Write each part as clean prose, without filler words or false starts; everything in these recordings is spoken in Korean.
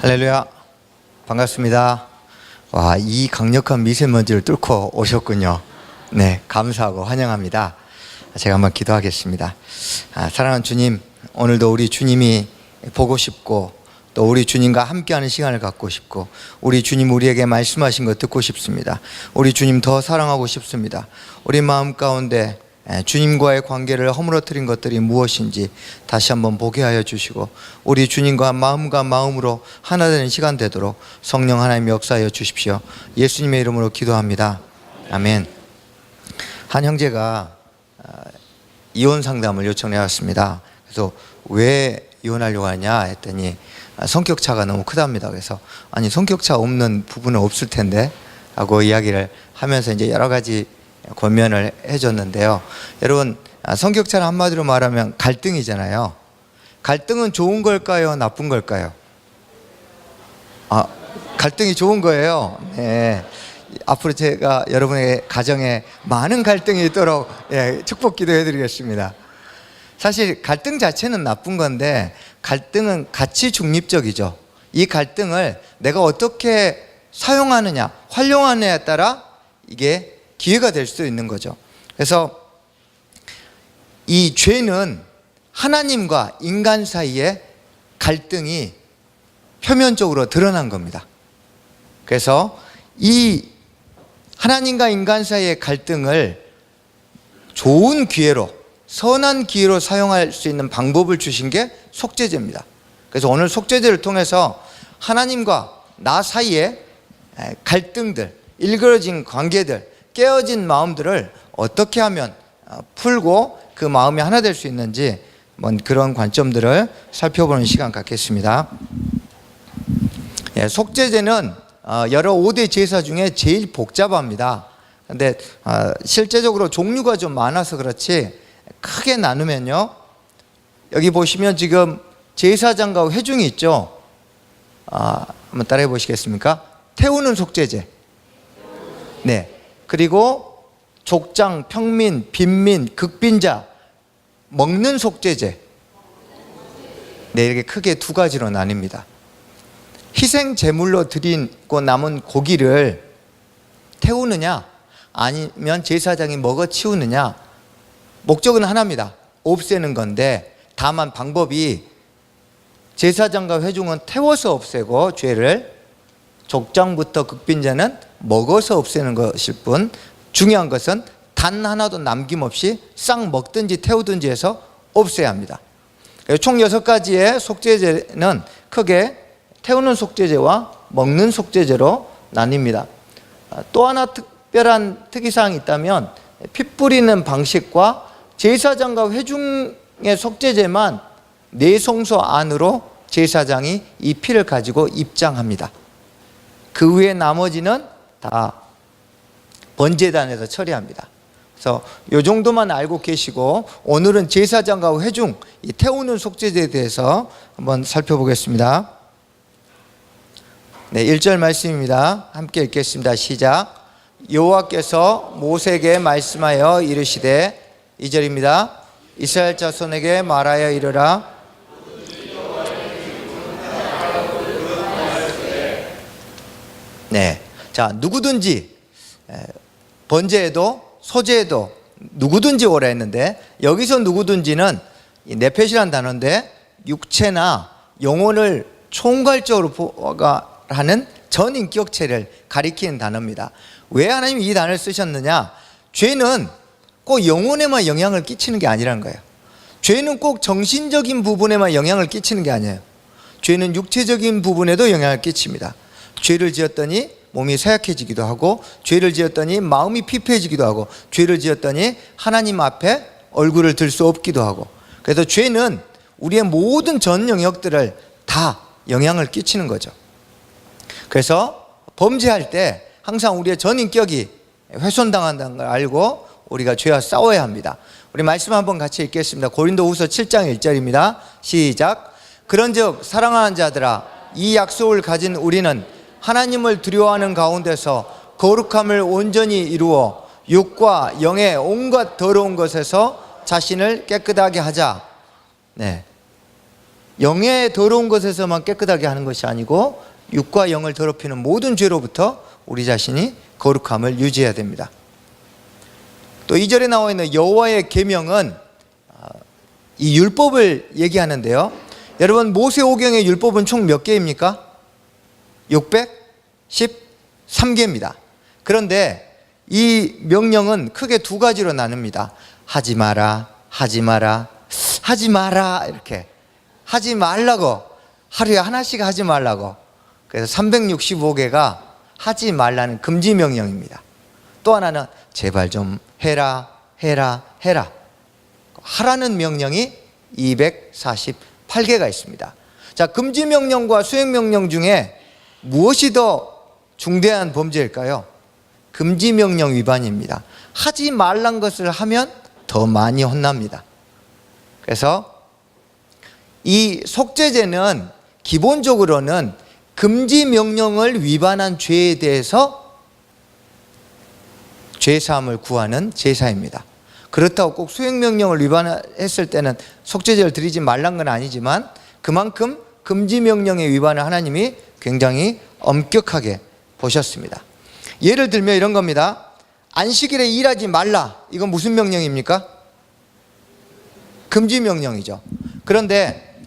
할렐루야, 반갑습니다. 와, 이 강력한 미세먼지를 뚫고 오셨군요. 네, 감사하고 환영합니다. 제가 한번 기도하겠습니다. 사랑하는 주님, 오늘도 우리 주님이 보고 싶고 또 우리 주님과 함께하는 시간을 갖고 싶고 우리 주님 우리에게 말씀하신 거 듣고 싶습니다. 우리 주님 더 사랑하고 싶습니다. 우리 마음 가운데 주님과의 관계를 허물어뜨린 것들이 무엇인지 다시 한번 보게 하여 주시고 우리 주님과 마음과 마음으로 하나 되는 시간 되도록 성령 하나님 역사하여 주십시오. 예수님의 이름으로 기도합니다. 아멘. 한 형제가 이혼 상담을 요청해 왔습니다. 그래서 왜 이혼하려고 하냐 했더니 성격 차가 너무 크답니다. 그래서 아니 성격 차 없는 부부는 없을 텐데 하고 이야기를 하면서 이제 여러 가지 권면을 해줬는데요. 여러분, 성격차는 한마디로 말하면 갈등이잖아요. 갈등은 좋은 걸까요? 나쁜 걸까요? 갈등이 좋은 거예요. 네. 앞으로 제가 여러분의 가정에 많은 갈등이 있도록 축복 기도해 드리겠습니다. 사실 갈등 자체는 나쁜 건데 갈등은 가치 중립적이죠. 이 갈등을 내가 어떻게 사용하느냐, 활용하느냐에 따라 이게 기회가 될 수도 있는 거죠. 그래서 이 죄는 하나님과 인간 사이의 갈등이 표면적으로 드러난 겁니다. 그래서 이 하나님과 인간 사이의 갈등을 좋은 기회로, 선한 기회로 사용할 수 있는 방법을 주신 게 속죄제입니다. 그래서 오늘 속죄제를 통해서 하나님과 나 사이의 갈등들, 일그러진 관계들, 깨어진 마음들을 어떻게 하면 풀고 그 마음이 하나 될 수 있는지 그런 관점들을 살펴보는 시간 갖겠습니다. 속죄제는 여러 5대 제사 중에 제일 복잡합니다. 근데 실제적으로 종류가 좀 많아서 그렇지 크게 나누면요, 여기 보시면 지금 제사장과 회중이 있죠. 한번 따라해 보시겠습니까? 태우는 속죄제. 네. 그리고 족장, 평민, 빈민, 극빈자, 먹는 속죄제. 네, 이렇게 크게 두 가지로 나뉩니다. 희생 제물로 드리고 남은 고기를 태우느냐 아니면 제사장이 먹어 치우느냐, 목적은 하나입니다. 없애는 건데 다만 방법이 제사장과 회중은 태워서 없애고 죄를, 족장부터 극빈자는 먹어서 없애는 것일 뿐 중요한 것은 단 하나도 남김없이 싹 먹든지 태우든지 해서 없애야 합니다. 총 6가지의 속죄제는 크게 태우는 속죄제와 먹는 속죄제로 나뉩니다. 또 하나 특별한 특이사항이 있다면 피 뿌리는 방식과 제사장과 회중의 속죄제만 내성소 안으로 제사장이 이 피를 가지고 입장합니다. 그 외에 나머지는 다 번제단에서 처리합니다. 그래서 이 정도만 알고 계시고 오늘은 제사장과 회중, 이 태우는 속죄제에 대해서 한번 살펴보겠습니다. 네, 1절 말씀입니다. 함께 읽겠습니다. 시작. 여호와께서 모세에게 말씀하여 이르시되, 2절입니다. 이스라엘 자손에게 말하여 이르라. 네, 자, 누구든지 번제에도 소제에도 누구든지 오라 했는데 여기서 누구든지는 네펫이라는 단어인데 육체나 영혼을 총괄적으로 하는 전인격체를 가리키는 단어입니다. 왜 하나님이 이 단어를 쓰셨느냐? 죄는 꼭 영혼에만 영향을 끼치는 게 아니라는 거예요. 죄는 꼭 정신적인 부분에만 영향을 끼치는 게 아니에요. 죄는 육체적인 부분에도 영향을 끼칩니다. 죄를 지었더니 몸이 쇠약해지기도 하고, 죄를 지었더니 마음이 피폐해지기도 하고, 죄를 지었더니 하나님 앞에 얼굴을 들 수 없기도 하고, 그래서 죄는 우리의 모든 전 영역들을 다 영향을 끼치는 거죠. 그래서 범죄할 때 항상 우리의 전인격이 훼손당한다는 걸 알고 우리가 죄와 싸워야 합니다. 우리 말씀 한번 같이 읽겠습니다. 고린도후서 7장 1절입니다. 시작. 그런즉 사랑하는 자들아, 이 약속을 가진 우리는 하나님을 두려워하는 가운데서 거룩함을 온전히 이루어 육과 영의 온갖 더러운 것에서 자신을 깨끗하게 하자. 네. 영의 더러운 것에서만 깨끗하게 하는 것이 아니고 육과 영을 더럽히는 모든 죄로부터 우리 자신이 거룩함을 유지해야 됩니다. 또 2절에 나와 있는 여호와의 계명은 이 율법을 얘기하는데요. 여러분, 모세오경의 율법은 총 몇 개입니까? 613개입니다. 그런데 이 명령은 크게 두 가지로 나눕니다. 하지 마라, 하지 마라, 하지 마라, 이렇게 하지 말라고, 하루에 하나씩 하지 말라고. 그래서 365개가 하지 말라는 금지 명령입니다. 또 하나는 제발 좀 해라, 해라, 해라, 하라는 명령이 248개가 있습니다. 자, 금지 명령과 수행 명령 중에 무엇이 더 중대한 범죄일까요? 금지 명령 위반입니다. 하지 말란 것을 하면 더 많이 혼납니다. 그래서 이 속죄제는 기본적으로는 금지 명령을 위반한 죄에 대해서 죄사함을 구하는 제사입니다. 그렇다고 꼭 수행 명령을 위반했을 때는 속죄제를 드리지 말란 건 아니지만 그만큼 금지 명령의 위반을 하나님이 굉장히 엄격하게 보셨습니다. 예를 들면 이런 겁니다. 안식일에 일하지 말라. 이건 무슨 명령입니까? 금지 명령이죠. 그런데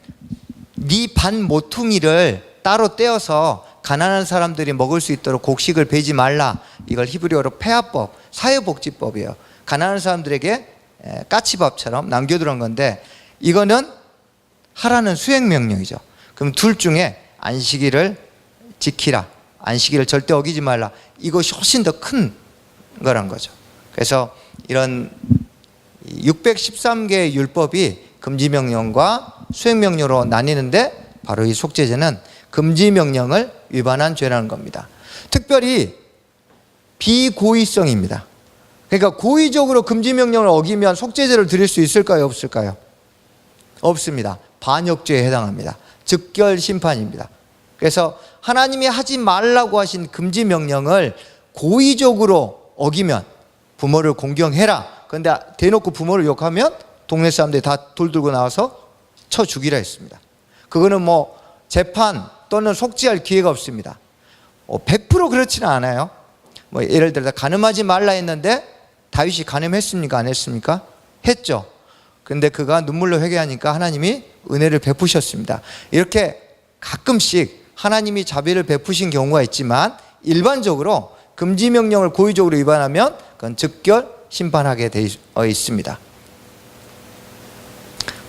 네 반 모퉁이를 따로 떼어서 가난한 사람들이 먹을 수 있도록 곡식을 베지 말라. 이걸 히브리어로 폐하법, 사회복지법이에요. 가난한 사람들에게 까치밥처럼 남겨두는 건데 이거는 하라는 수행명령이죠. 그럼 둘 중에 안식일을 지키라, 안식일을 절대 어기지 말라, 이것이 훨씬 더 큰 거란 거죠. 그래서 이런 613개의 율법이 금지명령과 수행명령으로 나뉘는데 바로 이 속죄제는 금지명령을 위반한 죄라는 겁니다. 특별히 비고의성입니다. 그러니까 고의적으로 금지명령을 어기면 속죄제를 드릴 수 있을까요? 없을까요? 없습니다. 반역죄에 해당합니다. 즉결 심판입니다. 그래서 하나님이 하지 말라고 하신 금지명령을 고의적으로 어기면 부모를 공경해라. 그런데 대놓고 부모를 욕하면 동네 사람들이 다 돌 들고 나와서 쳐 죽이라 했습니다. 그거는 뭐 재판 또는 속죄할 기회가 없습니다. 100% 그렇지는 않아요. 뭐 예를 들어 간음하지 말라 했는데 다윗이 간음했습니까? 안 했습니까? 했죠. 그런데 그가 눈물로 회개하니까 하나님이 은혜를 베푸셨습니다. 이렇게 가끔씩 하나님이 자비를 베푸신 경우가 있지만 일반적으로 금지명령을 고의적으로 위반하면 그건 즉결 심판하게 되어 있습니다.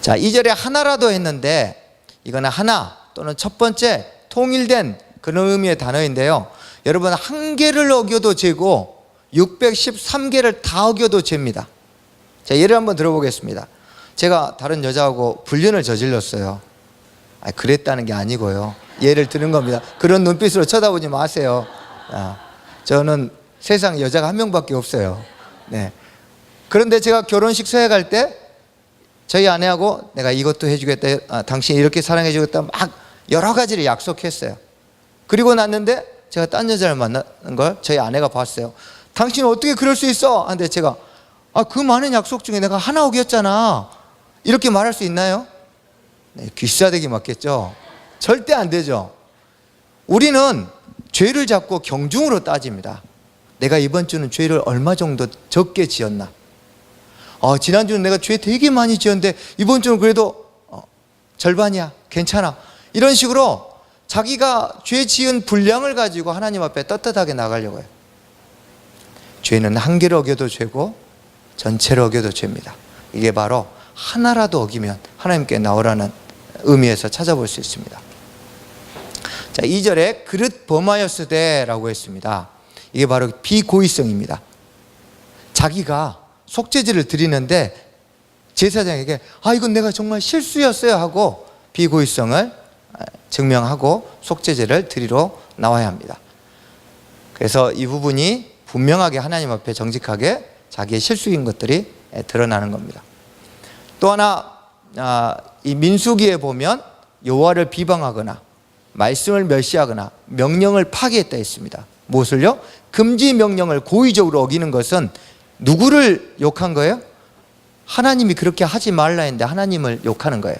자, 2절에 하나라도 했는데 이거는 하나 또는 첫 번째 통일된 그런 의미의 단어인데요. 여러분, 한 개를 어겨도 죄고 613개를 다 어겨도 죄입니다. 자, 예를 한번 들어보겠습니다. 제가 다른 여자하고 불륜을 저질렀어요. 그랬다는 게 아니고요. 예를 드는 겁니다. 그런 눈빛으로 쳐다보지 마세요. 저는 세상 여자가 한 명밖에 없어요. 네. 그런데 제가 결혼식 서해 갈 때 저희 아내하고 내가 이것도 해주겠다, 당신이 이렇게 사랑해 주겠다, 막 여러 가지를 약속했어요. 그리고 났는데 제가 딴 여자를 만나는 걸 저희 아내가 봤어요. 당신은 어떻게 그럴 수 있어? 근데 제가 그 많은 약속 중에 내가 하나 어겼잖아, 이렇게 말할 수 있나요? 네, 귀싸대기 맞겠죠? 절대 안 되죠. 우리는 죄를 잡고 경중으로 따집니다. 내가 이번 주는 죄를 얼마 정도 적게 지었나? 지난주는 내가 죄 되게 많이 지었는데 이번 주는 그래도 절반이야, 괜찮아. 이런 식으로 자기가 죄 지은 분량을 가지고 하나님 앞에 떳떳하게 나가려고 해요. 죄는 한 개를 어겨도 죄고 전체를 어겨도 죄입니다. 이게 바로 하나라도 어기면 하나님께 나오라는 의미에서 찾아볼 수 있습니다. 자, 2절에 그릇 범하였으되라고 했습니다. 이게 바로 비고의성입니다. 자기가 속죄제를 드리는데 제사장에게 이건 내가 정말 실수였어요 하고 비고의성을 증명하고 속죄제를 드리러 나와야 합니다. 그래서 이 부분이 분명하게 하나님 앞에 정직하게 자기의 실수인 것들이 드러나는 겁니다. 또 하나, 이 민수기에 보면 여호와를 비방하거나 말씀을 멸시하거나 명령을 파기했다 했습니다. 무엇을요? 금지 명령을 고의적으로 어기는 것은 누구를 욕한 거예요? 하나님이 그렇게 하지 말라 했는데 하나님을 욕하는 거예요.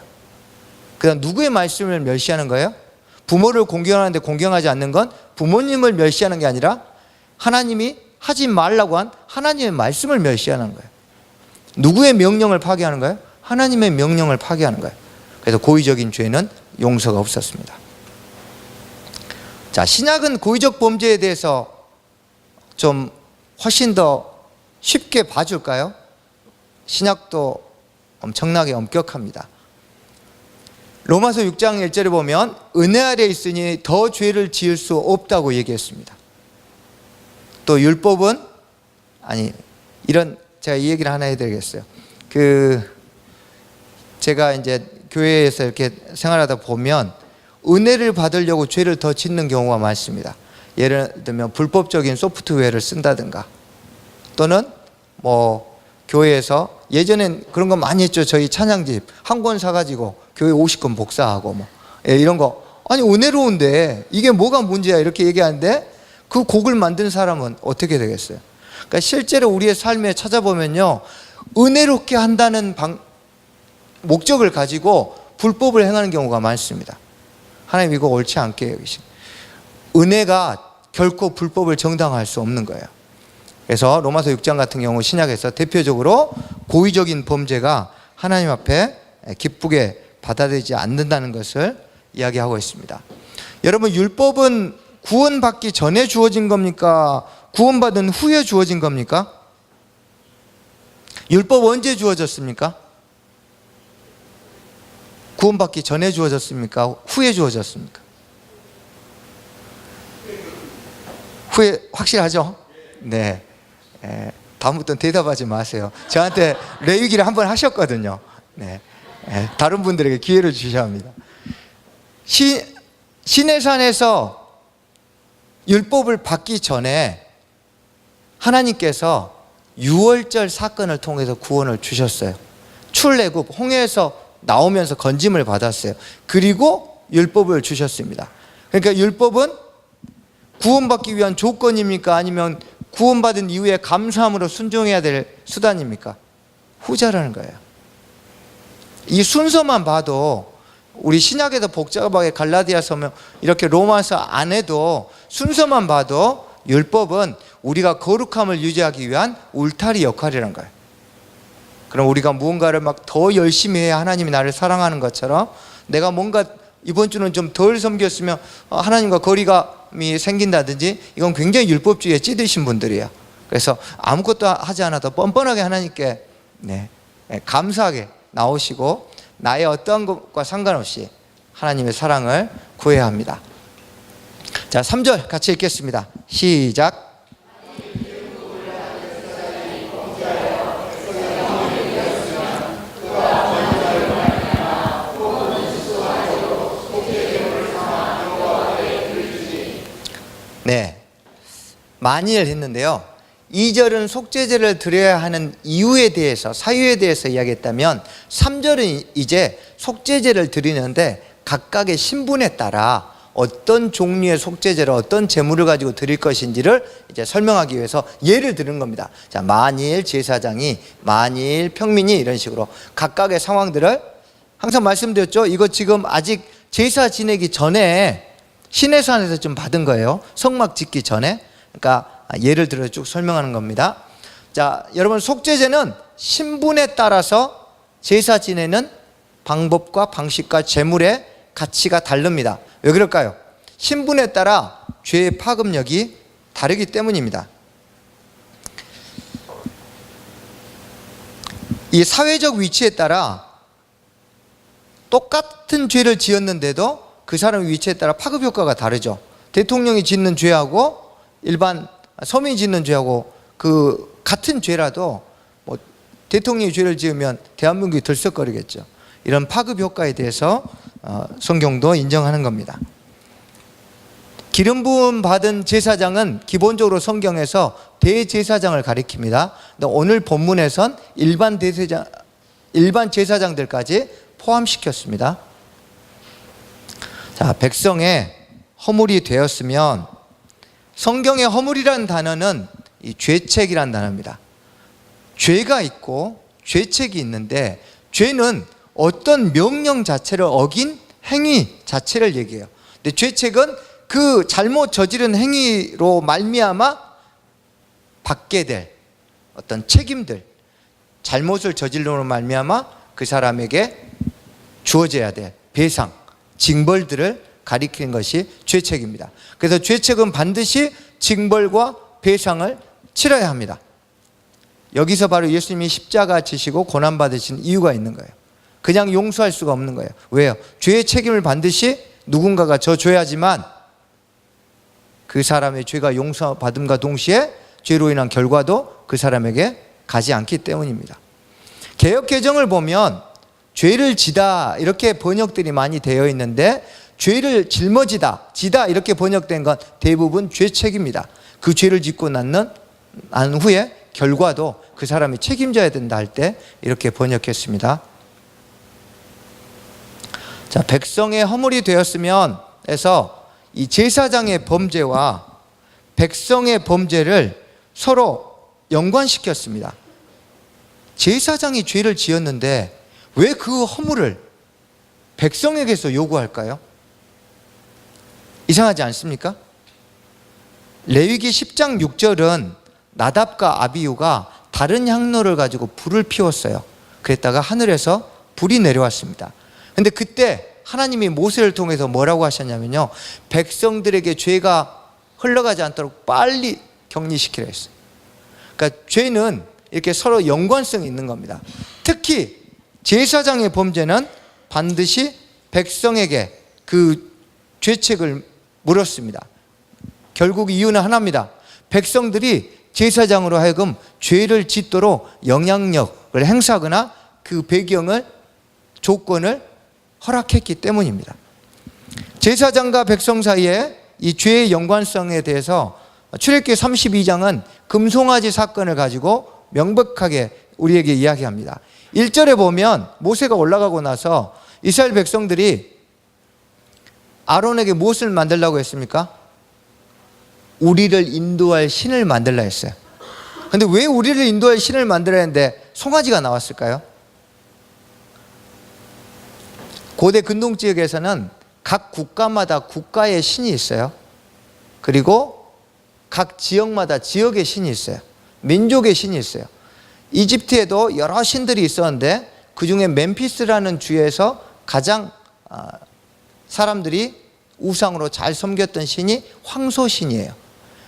그다음 누구의 말씀을 멸시하는 거예요? 부모를 공경하는데 공경하지 않는 건 부모님을 멸시하는 게 아니라 하나님이 하지 말라고 한 하나님의 말씀을 멸시하는 거예요. 누구의 명령을 파기하는 거예요? 하나님의 명령을 파기하는 거예요. 그래서 고의적인 죄는 용서가 없었습니다. 자, 신약은 고의적 범죄에 대해서 좀 훨씬 더 쉽게 봐줄까요? 신약도 엄청나게 엄격합니다. 로마서 6장 1절에 보면 은혜 아래 있으니 더 죄를 지을 수 없다고 얘기했습니다. 또 율법은 제가 이 얘기를 하나 해드리겠어요. 제가 이제 교회에서 이렇게 생활하다 보면 은혜를 받으려고 죄를 더 짓는 경우가 많습니다. 예를 들면 불법적인 소프트웨어를 쓴다든가, 또는 교회에서 예전엔 그런 거 많이 했죠. 저희 찬양집 한 권 사가지고 교회 50권 복사하고 이런 거. 아니, 은혜로운데 이게 뭐가 문제야 이렇게 얘기하는데 그 곡을 만든 사람은 어떻게 되겠어요? 그러니까 실제로 우리의 삶에 찾아보면요, 은혜롭게 한다는 목적을 가지고 불법을 행하는 경우가 많습니다. 하나님 이거 옳지 않게 여기신. 은혜가 결코 불법을 정당화할 수 없는 거예요. 그래서 로마서 6장 같은 경우 신약에서 대표적으로 고의적인 범죄가 하나님 앞에 기쁘게 받아들이지 않는다는 것을 이야기하고 있습니다. 여러분, 율법은 구원받기 전에 주어진 겁니까? 구원받은 후에 주어진 겁니까? 율법 언제 주어졌습니까? 구원받기 전에 주어졌습니까? 후에 주어졌습니까? 후에 확실하죠? 네. 다음부터는 대답하지 마세요. 저한테 레위기를 한번 하셨거든요. 네. 다른 분들에게 기회를 주셔야 합니다. 시내산에서 율법을 받기 전에 하나님께서 유월절 사건을 통해서 구원을 주셨어요. 출애굽 홍해에서 나오면서 건짐을 받았어요. 그리고 율법을 주셨습니다. 그러니까 율법은 구원받기 위한 조건입니까? 아니면 구원받은 이후에 감사함으로 순종해야 될 수단입니까? 후자라는 거예요. 이 순서만 봐도 우리 신약에도 복잡하게 갈라디아서 이렇게 로마서 안 해도 순서만 봐도 율법은 우리가 거룩함을 유지하기 위한 울타리 역할이라는 거예요. 그럼 우리가 무언가를 막 더 열심히 해야 하나님이 나를 사랑하는 것처럼, 내가 뭔가 이번 주는 좀 덜 섬겼으면 하나님과 거리감이 생긴다든지, 이건 굉장히 율법주의에 찌드신 분들이에요. 그래서 아무것도 하지 않아도 뻔뻔하게 하나님께 감사하게 나오시고 나의 어떠한 것과 상관없이 하나님의 사랑을 구해야 합니다. 자, 3절 같이 읽겠습니다. 시작. 네, 만일 했는데요, 2절은 속죄제를 드려야 하는 이유에 대해서, 사유에 대해서 이야기했다면 3절은 이제 속죄제를 드리는데 각각의 신분에 따라 어떤 종류의 속죄제를, 어떤 제물을 가지고 드릴 것인지를 이제 설명하기 위해서 예를 드는 겁니다. 자, 만일 제사장이, 만일 평민이, 이런 식으로 각각의 상황들을 항상 말씀드렸죠. 이거 지금 아직 제사 지내기 전에 시내산에서 좀 받은 거예요. 성막 짓기 전에. 그러니까 예를 들어 쭉 설명하는 겁니다. 자, 여러분, 속죄제는 신분에 따라서 제사 지내는 방법과 방식과 제물의 가치가 다릅니다. 왜 그럴까요? 신분에 따라 죄의 파급력이 다르기 때문입니다. 이 사회적 위치에 따라 똑같은 죄를 지었는데도 그 사람의 위치에 따라 파급 효과가 다르죠. 대통령이 짓는 죄하고 일반 서민이 짓는 죄하고 그 같은 죄라도 대통령이 죄를 지으면 대한민국이 들썩거리겠죠. 이런 파급 효과에 대해서 성경도 인정하는 겁니다. 기름 부음 받은 제사장은 기본적으로 성경에서 대제사장을 가리킵니다. 근데 오늘 본문에선 일반 제사장들까지 포함시켰습니다. 자, 백성의 허물이 되었으면, 성경의 허물이라는 단어는 이 죄책이라는 단어입니다. 죄가 있고 죄책이 있는데, 죄는 어떤 명령 자체를 어긴 행위 자체를 얘기해요. 근데 죄책은 그 잘못 저지른 행위로 말미암아 받게 될 어떤 책임들, 잘못을 저질러로 말미암아 그 사람에게 주어져야 될 배상, 징벌들을 가리키는 것이 죄책입니다. 그래서 죄책은 반드시 징벌과 배상을 치러야 합니다. 여기서 바로 예수님이 십자가 지시고 고난받으신 이유가 있는 거예요. 그냥 용서할 수가 없는 거예요. 왜요? 죄의 책임을 반드시 누군가가 져줘야지만 그 사람의 죄가 용서받음과 동시에 죄로 인한 결과도 그 사람에게 가지 않기 때문입니다. 개역 개정을 보면 죄를 지다 이렇게 번역들이 많이 되어 있는데 죄를 짊어지다, 지다 이렇게 번역된 건 대부분 죄책입니다. 그 죄를 짓고 난 후에 결과도 그 사람이 책임져야 된다 할 때 이렇게 번역했습니다. 자, 백성의 허물이 되었으면 해서 이 제사장의 범죄와 백성의 범죄를 서로 연관시켰습니다. 제사장이 죄를 지었는데 왜 그 허물을 백성에게서 요구할까요? 이상하지 않습니까? 레위기 10장 6절은 나답과 아비후가 다른 향로를 가지고 불을 피웠어요. 그랬다가 하늘에서 불이 내려왔습니다. 근데 그때 하나님이 모세를 통해서 뭐라고 하셨냐면요, 백성들에게 죄가 흘러가지 않도록 빨리 격리시키라 했어요. 그러니까 죄는 이렇게 서로 연관성이 있는 겁니다. 특히 제사장의 범죄는 반드시 백성에게 그 죄책을 물었습니다. 결국 이유는 하나입니다. 백성들이 제사장으로 하여금 죄를 짓도록 영향력을 행사하거나 그 배경을, 조건을 허락했기 때문입니다. 제사장과 백성 사이에 이 죄의 연관성에 대해서 출애굽기 32장은 금송아지 사건을 가지고 명백하게 우리에게 이야기합니다. 1절에 보면 모세가 올라가고 나서 이스라엘 백성들이 아론에게 무엇을 만들라고 했습니까? 우리를 인도할 신을 만들라 했어요. 그런데 왜 우리를 인도할 신을 만들어야 했는데 송아지가 나왔을까요? 고대 근동 지역에서는 각 국가마다 국가의 신이 있어요. 그리고 각 지역마다 지역의 신이 있어요. 민족의 신이 있어요. 이집트에도 여러 신들이 있었는데 그 중에 멤피스라는 주에서 가장 사람들이 우상으로 잘 섬겼던 신이 황소신이에요.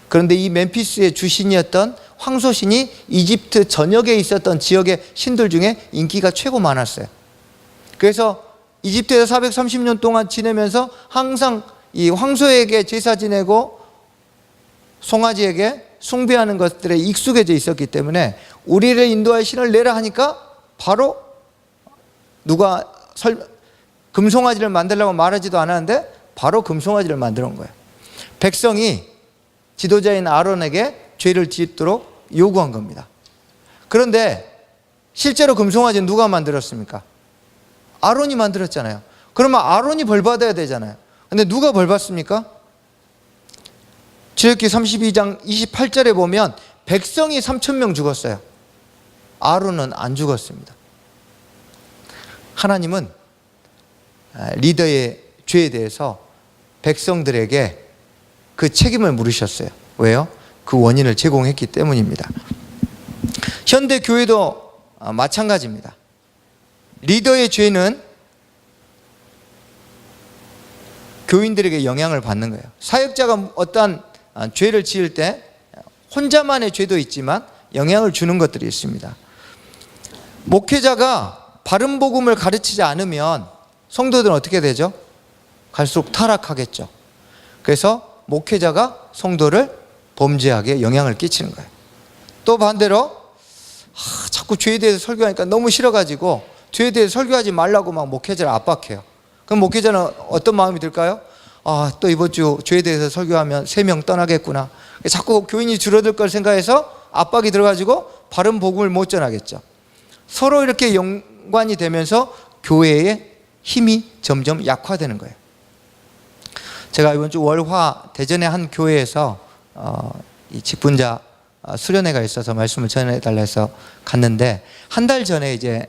그런데 이 멤피스의 주신이었던 황소신이 이집트 전역에 있었던 지역의 신들 중에 인기가 최고 많았어요. 그래서 이집트에서 430년 동안 지내면서 항상 이 황소에게 제사 지내고 송아지에게 숭배하는 것들에 익숙해져 있었기 때문에 우리를 인도할 신을 내라 하니까 바로 누가 금송아지를 만들라고 말하지도 않았는데 바로 금송아지를 만들어 온 거예요. 백성이 지도자인 아론에게 죄를 짓도록 요구한 겁니다. 그런데 실제로 금송아지는 누가 만들었습니까? 아론이 만들었잖아요. 그러면 아론이 벌 받아야 되잖아요. 근데 누가 벌 받습니까? 출애굽기 32장 28절에 보면 백성이 3,000명 죽었어요. 아론은 안 죽었습니다. 하나님은 리더의 죄에 대해서 백성들에게 그 책임을 물으셨어요. 왜요? 그 원인을 제공했기 때문입니다. 현대 교회도 마찬가지입니다. 리더의 죄는 교인들에게 영향을 받는 거예요. 사역자가 어떠한 죄를 지을 때 혼자만의 죄도 있지만 영향을 주는 것들이 있습니다. 목회자가 바른 복음을 가르치지 않으면 성도들은 어떻게 되죠? 갈수록 타락하겠죠. 그래서 목회자가 성도를 범죄하게 영향을 끼치는 거예요. 또 반대로 자꾸 죄에 대해서 설교하니까 너무 싫어가지고 죄에 대해서 설교하지 말라고 막 목회자를 압박해요. 그럼 목회자는 어떤 마음이 들까요? 또 이번 주 죄에 대해서 설교하면 3명 떠나겠구나. 자꾸 교인이 줄어들 걸 생각해서 압박이 들어가지고 바른 복음을 못 전하겠죠. 서로 이렇게 연관이 되면서 교회의 힘이 점점 약화되는 거예요. 제가 이번 주 월화 대전의 한 교회에서 이 직분자 수련회가 있어서 말씀을 전해달라 해서 갔는데 한 달 전에 이제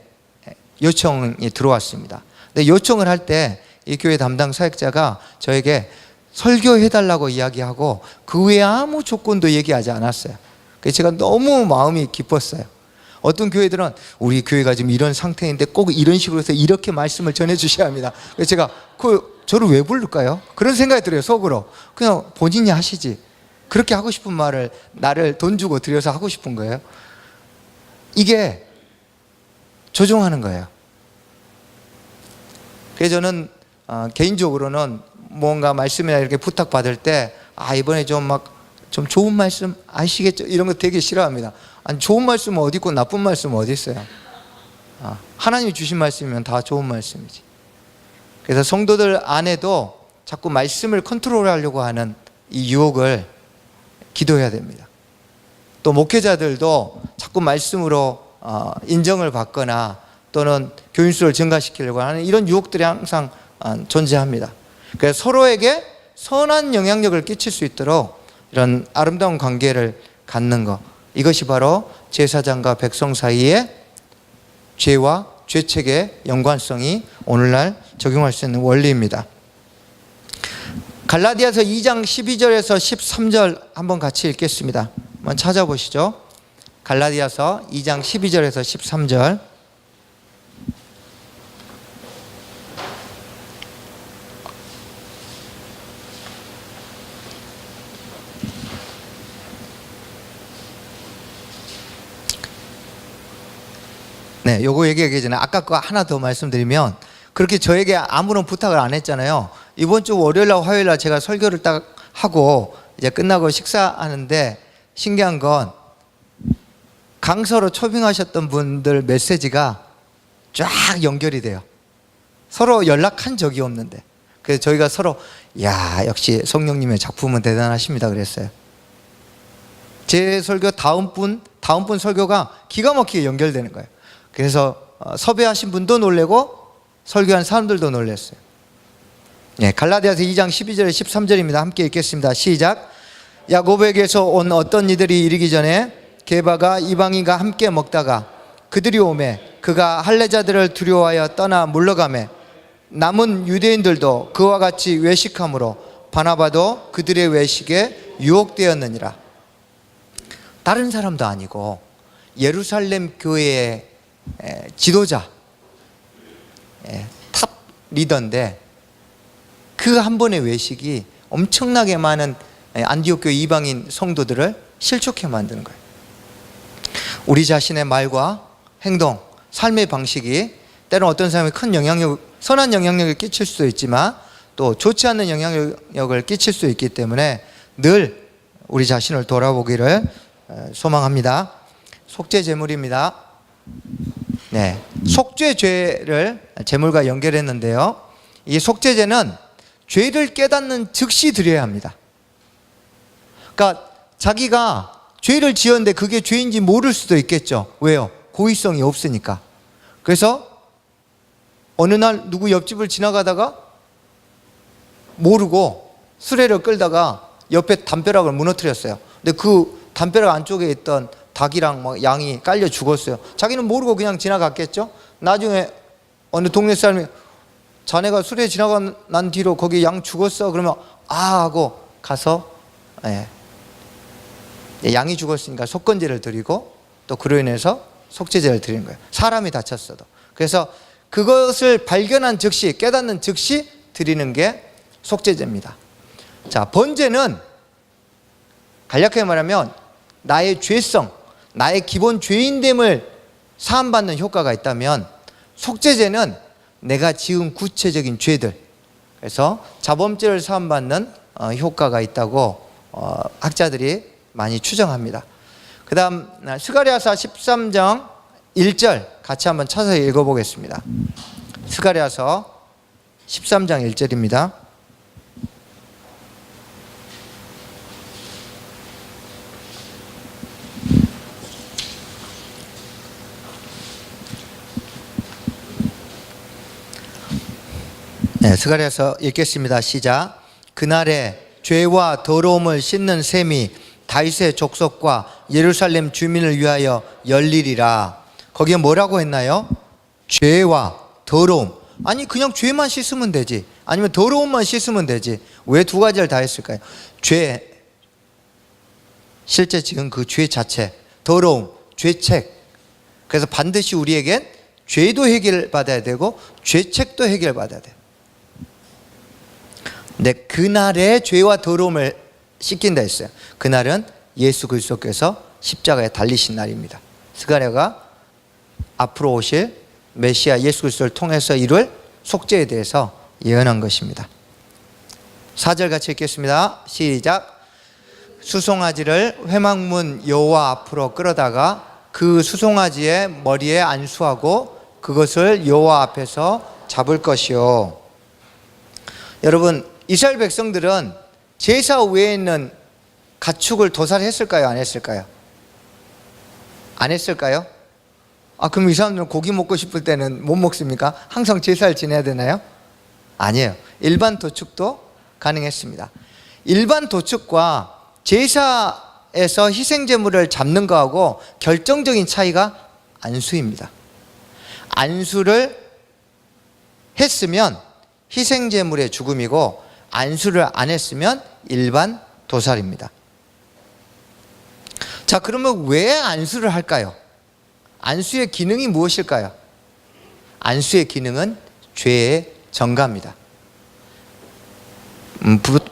요청이 들어왔습니다. 근데 요청을 할 때 이 교회 담당 사역자가 저에게 설교해달라고 이야기하고 그 외에 아무 조건도 얘기하지 않았어요. 그래서 제가 너무 마음이 기뻤어요. 어떤 교회들은 우리 교회가 지금 이런 상태인데 꼭 이런 식으로 해서 이렇게 말씀을 전해 주셔야 합니다. 그래서 제가 저를 왜 부를까요? 그런 생각이 들어요. 속으로. 그냥 본인이 하시지. 그렇게 하고 싶은 말을 나를 돈 주고 들여서 하고 싶은 거예요. 이게 조종하는 거예요. 그래서 저는 개인적으로는 뭔가 말씀이나 이렇게 부탁받을 때 이번에 좀 좋은 말씀 아시겠죠? 이런 거 되게 싫어합니다. 아니, 좋은 말씀은 어디 있고 나쁜 말씀은 어디 있어요? 하나님이 주신 말씀이면 다 좋은 말씀이지. 그래서 성도들 안에도 자꾸 말씀을 컨트롤하려고 하는 이 유혹을 기도해야 됩니다. 또 목회자들도 자꾸 말씀으로 인정을 받거나 또는 교인수를 증가시키려고 하는 이런 유혹들이 항상 존재합니다. 그래서 서로에게 선한 영향력을 끼칠 수 있도록 이런 아름다운 관계를 갖는 것, 이것이 바로 제사장과 백성 사이의 죄와 죄책의 연관성이 오늘날 적용할 수 있는 원리입니다. 갈라디아서 2장 12절에서 13절 한번 같이 읽겠습니다. 한번 찾아보시죠. 갈라디아서 2장 12절에서 13절. 네, 요거 얘기하기 전에 아까 거 하나 더 말씀드리면, 그렇게 저에게 아무런 부탁을 안 했잖아요. 이번 주 월요일날 화요일날 제가 설교를 딱 하고 이제 끝나고 식사하는데 신기한 건 강서로 초빙하셨던 분들 메시지가 쫙 연결이 돼요. 서로 연락한 적이 없는데. 그래서 저희가 서로 역시 성령님의 작품은 대단하십니다 그랬어요. 제 설교 다음 분 설교가 기가 막히게 연결되는 거예요. 그래서 섭외하신 분도 놀래고 설교한 사람들도 놀랐어요. 갈라디아서 2장 12절에 13절입니다. 함께 읽겠습니다. 시작. 야고보에게서 온 어떤 이들이 이르기 전에 게바가 이방인과 함께 먹다가 그들이 오매 그가 할례자들을 두려워하여 떠나 물러가매 남은 유대인들도 그와 같이 외식함으로 바나바도 그들의 외식에 유혹되었느니라. 다른 사람도 아니고 예루살렘 교회의 지도자, 탑 리더인데 그 한 번의 외식이 엄청나게 많은 안디옥 교회 이방인 성도들을 실족해 만드는 거예요. 우리 자신의 말과 행동, 삶의 방식이 때론 어떤 사람이 선한 영향력을 끼칠 수도 있지만 또 좋지 않는 영향력을 끼칠 수 있기 때문에 늘 우리 자신을 돌아보기를 소망합니다. 속죄 제물입니다. 속죄죄를 제물과 연결했는데요. 이 속죄죄는 죄를 깨닫는 즉시 드려야 합니다. 그러니까 자기가 죄를 지었는데 그게 죄인지 모를 수도 있겠죠. 왜요? 고의성이 없으니까. 그래서 어느 날 누구 옆집을 지나가다가 모르고 수레를 끌다가 옆에 담벼락을 무너뜨렸어요. 근데 그 담벼락 안쪽에 있던 닭이랑 양이 깔려 죽었어요. 자기는 모르고 그냥 지나갔겠죠. 나중에 어느 동네 사람이 자네가 수레 지나간 난 뒤로 거기 양 죽었어 그러면 하고 가서 양이 죽었으니까 속건제를 드리고 또 그로 인해서 속죄제를 드리는 거예요. 사람이 다쳤어도. 그래서 그것을 발견한 즉시, 깨닫는 즉시 드리는 게 속죄제입니다. 자, 번제는 간략하게 말하면 나의 죄성, 나의 기본 죄인됨을 사함받는 효과가 있다면 속죄제는 내가 지은 구체적인 죄들, 그래서 자범죄를 사함받는 효과가 있다고 학자들이 많이 추정합니다. 그 다음 스가랴서 13장 1절 같이 한번 찾아서 읽어보겠습니다. 스가랴서 13장 1절입니다. 스가랴서 읽겠습니다. 시작. 그날에 죄와 더러움을 씻는 셈이 다윗의 족속과 예루살렘 주민을 위하여 열리리라. 거기에 뭐라고 했나요? 죄와 더러움. 아니 그냥 죄만 씻으면 되지, 아니면 더러움만 씻으면 되지, 왜 두 가지를 다 했을까요? 죄, 실제 지금 그 죄 자체, 더러움, 죄책. 그래서 반드시 우리에겐 죄도 해결받아야 되고 죄책도 해결받아야 돼요. 근데 그날의 죄와 더러움을 씻긴다 했어요. 그날은 예수 그리스도께서 십자가에 달리신 날입니다. 스가랴가 앞으로 오실 메시아 예수 그리스도를 통해서 이룰 속죄에 대해서 예언한 것입니다. 4절 같이 읽겠습니다. 시작. 수송아지를 회막문 여호와 앞으로 끌어다가 그 수송아지의 머리에 안수하고 그것을 여호와 앞에서 잡을 것이요. 여러분, 이스라엘 백성들은 제사 외에 있는 가축을 도살했을까요? 안 했을까요? 안 했을까요? 그럼 이 사람들은 고기 먹고 싶을 때는 못 먹습니까? 항상 제사를 지내야 되나요? 아니에요. 일반 도축도 가능했습니다. 일반 도축과 제사에서 희생제물을 잡는 거하고 결정적인 차이가 안수입니다. 안수를 했으면 희생제물의 죽음이고, 안수를 안 했으면 일반 도살입니다. 자, 그러면 왜 안수를 할까요? 안수의 기능이 무엇일까요? 안수의 기능은 죄의 정가입니다.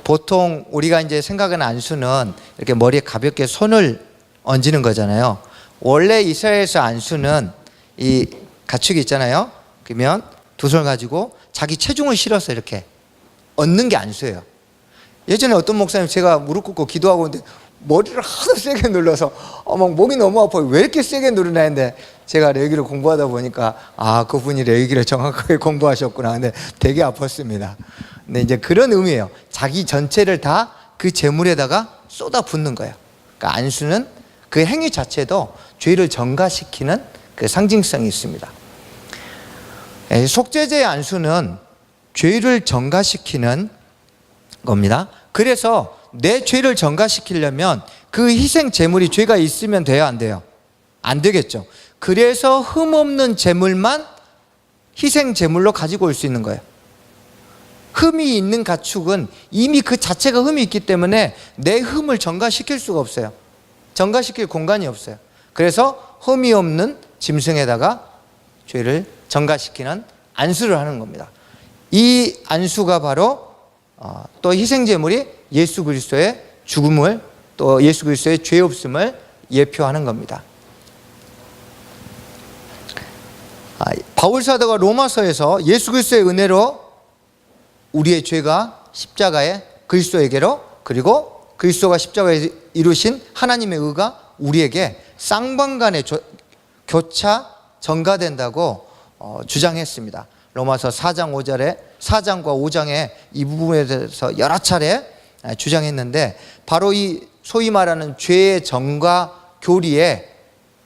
보통 우리가 이제 생각하는 안수는 이렇게 머리에 가볍게 손을 얹는 거잖아요. 원래 이스라엘에서 안수는 이 가축이 있잖아요. 그러면 두 손 가지고 자기 체중을 실어서 이렇게 얹는 게 안수예요. 예전에 어떤 목사님, 제가 무릎 꿇고 기도하고 있는데 머리를 하도 세게 눌러서 막 목이 너무 아파요. 왜 이렇게 세게 누르나 했는데, 제가 레위기를 공부하다 보니까 그분이 레위기를 정확하게 공부하셨구나. 근데 되게 아팠습니다. 근데 이제 그런 의미예요. 자기 전체를 다 그 제물에다가 쏟아 붓는 거예요. 그러니까 안수는 그 행위 자체도 죄를 정가시키는 그 상징성이 있습니다. 속죄제의 안수는 죄를 정가시키는 겁니다. 그래서 내 죄를 정가시키려면 그 희생 제물이 죄가 있으면 돼요, 안 돼요? 안 되겠죠. 그래서 흠없는 제물만 희생 제물로 가지고 올 수 있는 거예요. 흠이 있는 가축은 이미 그 자체가 흠이 있기 때문에 내 흠을 정가시킬 수가 없어요. 정가시킬 공간이 없어요. 그래서 흠이 없는 짐승에다가 죄를 정가시키는 안수를 하는 겁니다. 이 안수가 바로 또 희생제물이 예수 그리스도의 죽음을, 또 예수 그리스도의 죄 없음을 예표하는 겁니다. 바울 사도가 로마서에서 예수 그리스도의 은혜로 우리의 죄가 십자가에 그리스도에게로, 그리고 그리스도가 십자가에 이루신 하나님의 의가 우리에게 쌍방간에 교차 전가된다고 주장했습니다. 로마서 4장 5절에 4장과 5장에 이 부분에 대해서 여러 차례 주장했는데, 바로 이 소위 말하는 죄의 정과 교리의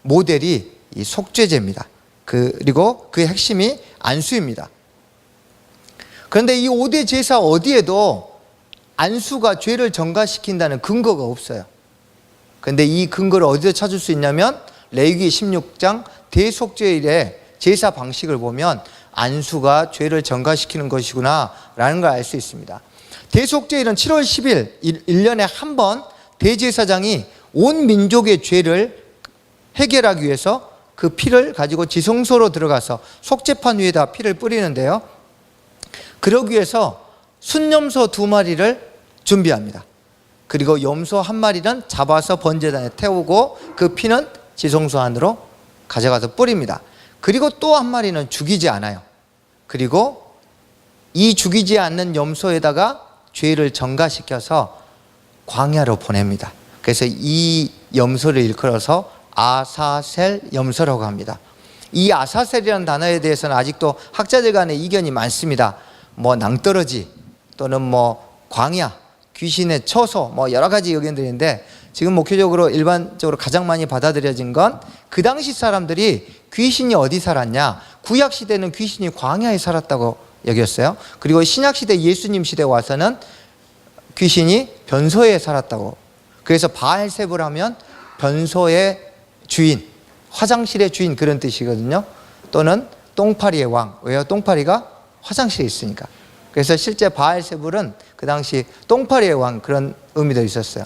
모델이 이 속죄제입니다. 그리고 그 핵심이 안수입니다. 그런데 이 5대 제사 어디에도 안수가 죄를 정가시킨다는 근거가 없어요. 그런데 이 근거를 어디서 찾을 수 있냐면, 레위기 16장 대속죄일의 제사 방식을 보면 안수가 죄를 정가시키는 것이구나 라는 걸 알 수 있습니다. 대속죄일은 7월 10일 1년에 한 번 대제사장이 온 민족의 죄를 해결하기 위해서 그 피를 가지고 지성소로 들어가서 속죄판 위에다 피를 뿌리는데요, 그러기 위해서 순염소 2마리를 준비합니다. 그리고 염소 1마리는 잡아서 번제단에 태우고 그 피는 지성소 안으로 가져가서 뿌립니다. 그리고 또 1마리는 죽이지 않아요. 그리고 이 죽이지 않는 염소에다가 죄를 정가시켜서 광야로 보냅니다. 그래서 이 염소를 일컬어서 아사셀 염소라고 합니다. 이 아사셀이라는 단어에 대해서는 아직도 학자들 간에 이견이 많습니다. 낭떠러지 또는 광야, 귀신의 처소, 여러 가지 의견들인데, 지금 목회적으로 일반적으로 가장 많이 받아들여진 건 그 당시 사람들이 귀신이 어디 살았냐, 구약 시대는 귀신이 광야에 살았다고 여겼어요. 그리고 신약 시대, 예수님 시대 와서는 귀신이 변소에 살았다고. 그래서 바알세불 하면 변소의 주인, 화장실의 주인, 그런 뜻이거든요. 또는 똥파리의 왕. 왜요? 똥파리가 화장실에 있으니까. 그래서 실제 바알세불은 그 당시 똥파리의 왕, 그런 의미도 있었어요.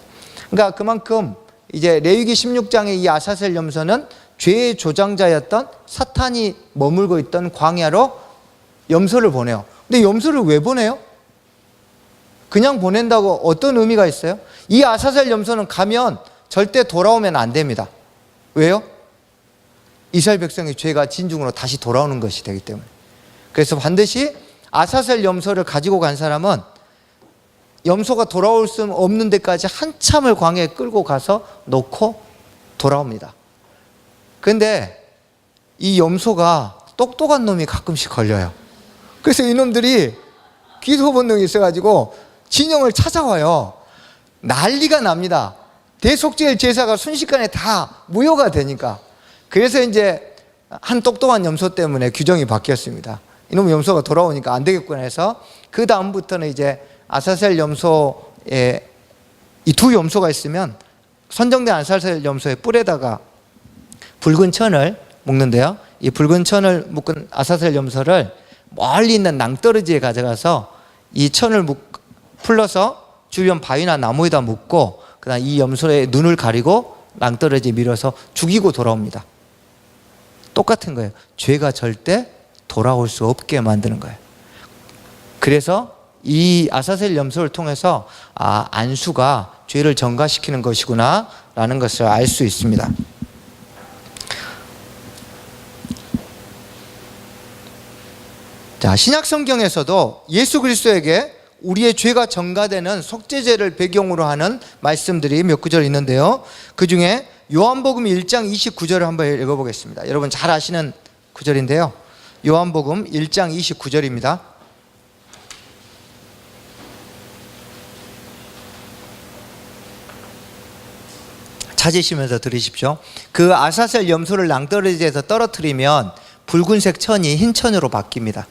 그러니까 그만큼 이제 레위기 16장의 이 아사셀 염소는 죄의 조장자였던 사탄이 머물고 있던 광야로 염소를 보내요. 근데 염소를 왜 보내요? 그냥 보낸다고 어떤 의미가 있어요? 이 아사셀 염소는 가면 절대 돌아오면 안 됩니다. 왜요? 이스라엘 백성의 죄가 진중으로 다시 돌아오는 것이 되기 때문에. 그래서 반드시 아사셀 염소를 가지고 간 사람은 염소가 돌아올 수 없는 데까지 한참을 광야에 끌고 가서 놓고 돌아옵니다. 그런데 이 염소가 똑똑한 놈이 가끔씩 걸려요. 그래서 이놈들이 기소 본능이 있어가지고 진영을 찾아와요. 난리가 납니다. 대속죄일 제사가 순식간에 다 무효가 되니까. 그래서 이제 한 똑똑한 염소 때문에 규정이 바뀌었습니다. 이놈 염소가 돌아오니까 안 되겠구나 해서 그 다음부터는 이제 아사셀 염소에 이 두 염소가 있으면 선정된 아사셀 염소의 뿔에다가 붉은 천을 묶는데요. 이 붉은 천을 묶은 아사셀 염소를 멀리 있는 낭떠러지에 가져가서 이 천을 풀러서 주변 바위나 나무에다 묶고 그다음 이 염소의 눈을 가리고 낭떠러지에 밀어서 죽이고 돌아옵니다. 똑같은 거예요. 죄가 절대 돌아올 수 없게 만드는 거예요. 그래서 이 아사셀 염소를 통해서 안수가 죄를 전가시키는 것이구나 라는 것을 알 수 있습니다. 자, 신약 성경에서도 예수 그리스도에게 우리의 죄가 전가되는 속죄제를 배경으로 하는 말씀들이 몇 구절 있는데요. 그 중에 요한복음 1장 29절을 한번 읽어보겠습니다. 여러분 잘 아시는 구절인데요. 요한복음 1장 29절입니다. 찾으시면서 들으십시오. 그 아사셀 염소를 낭떠러지에서 떨어뜨리면 붉은색 천이 흰 천으로 바뀝니다.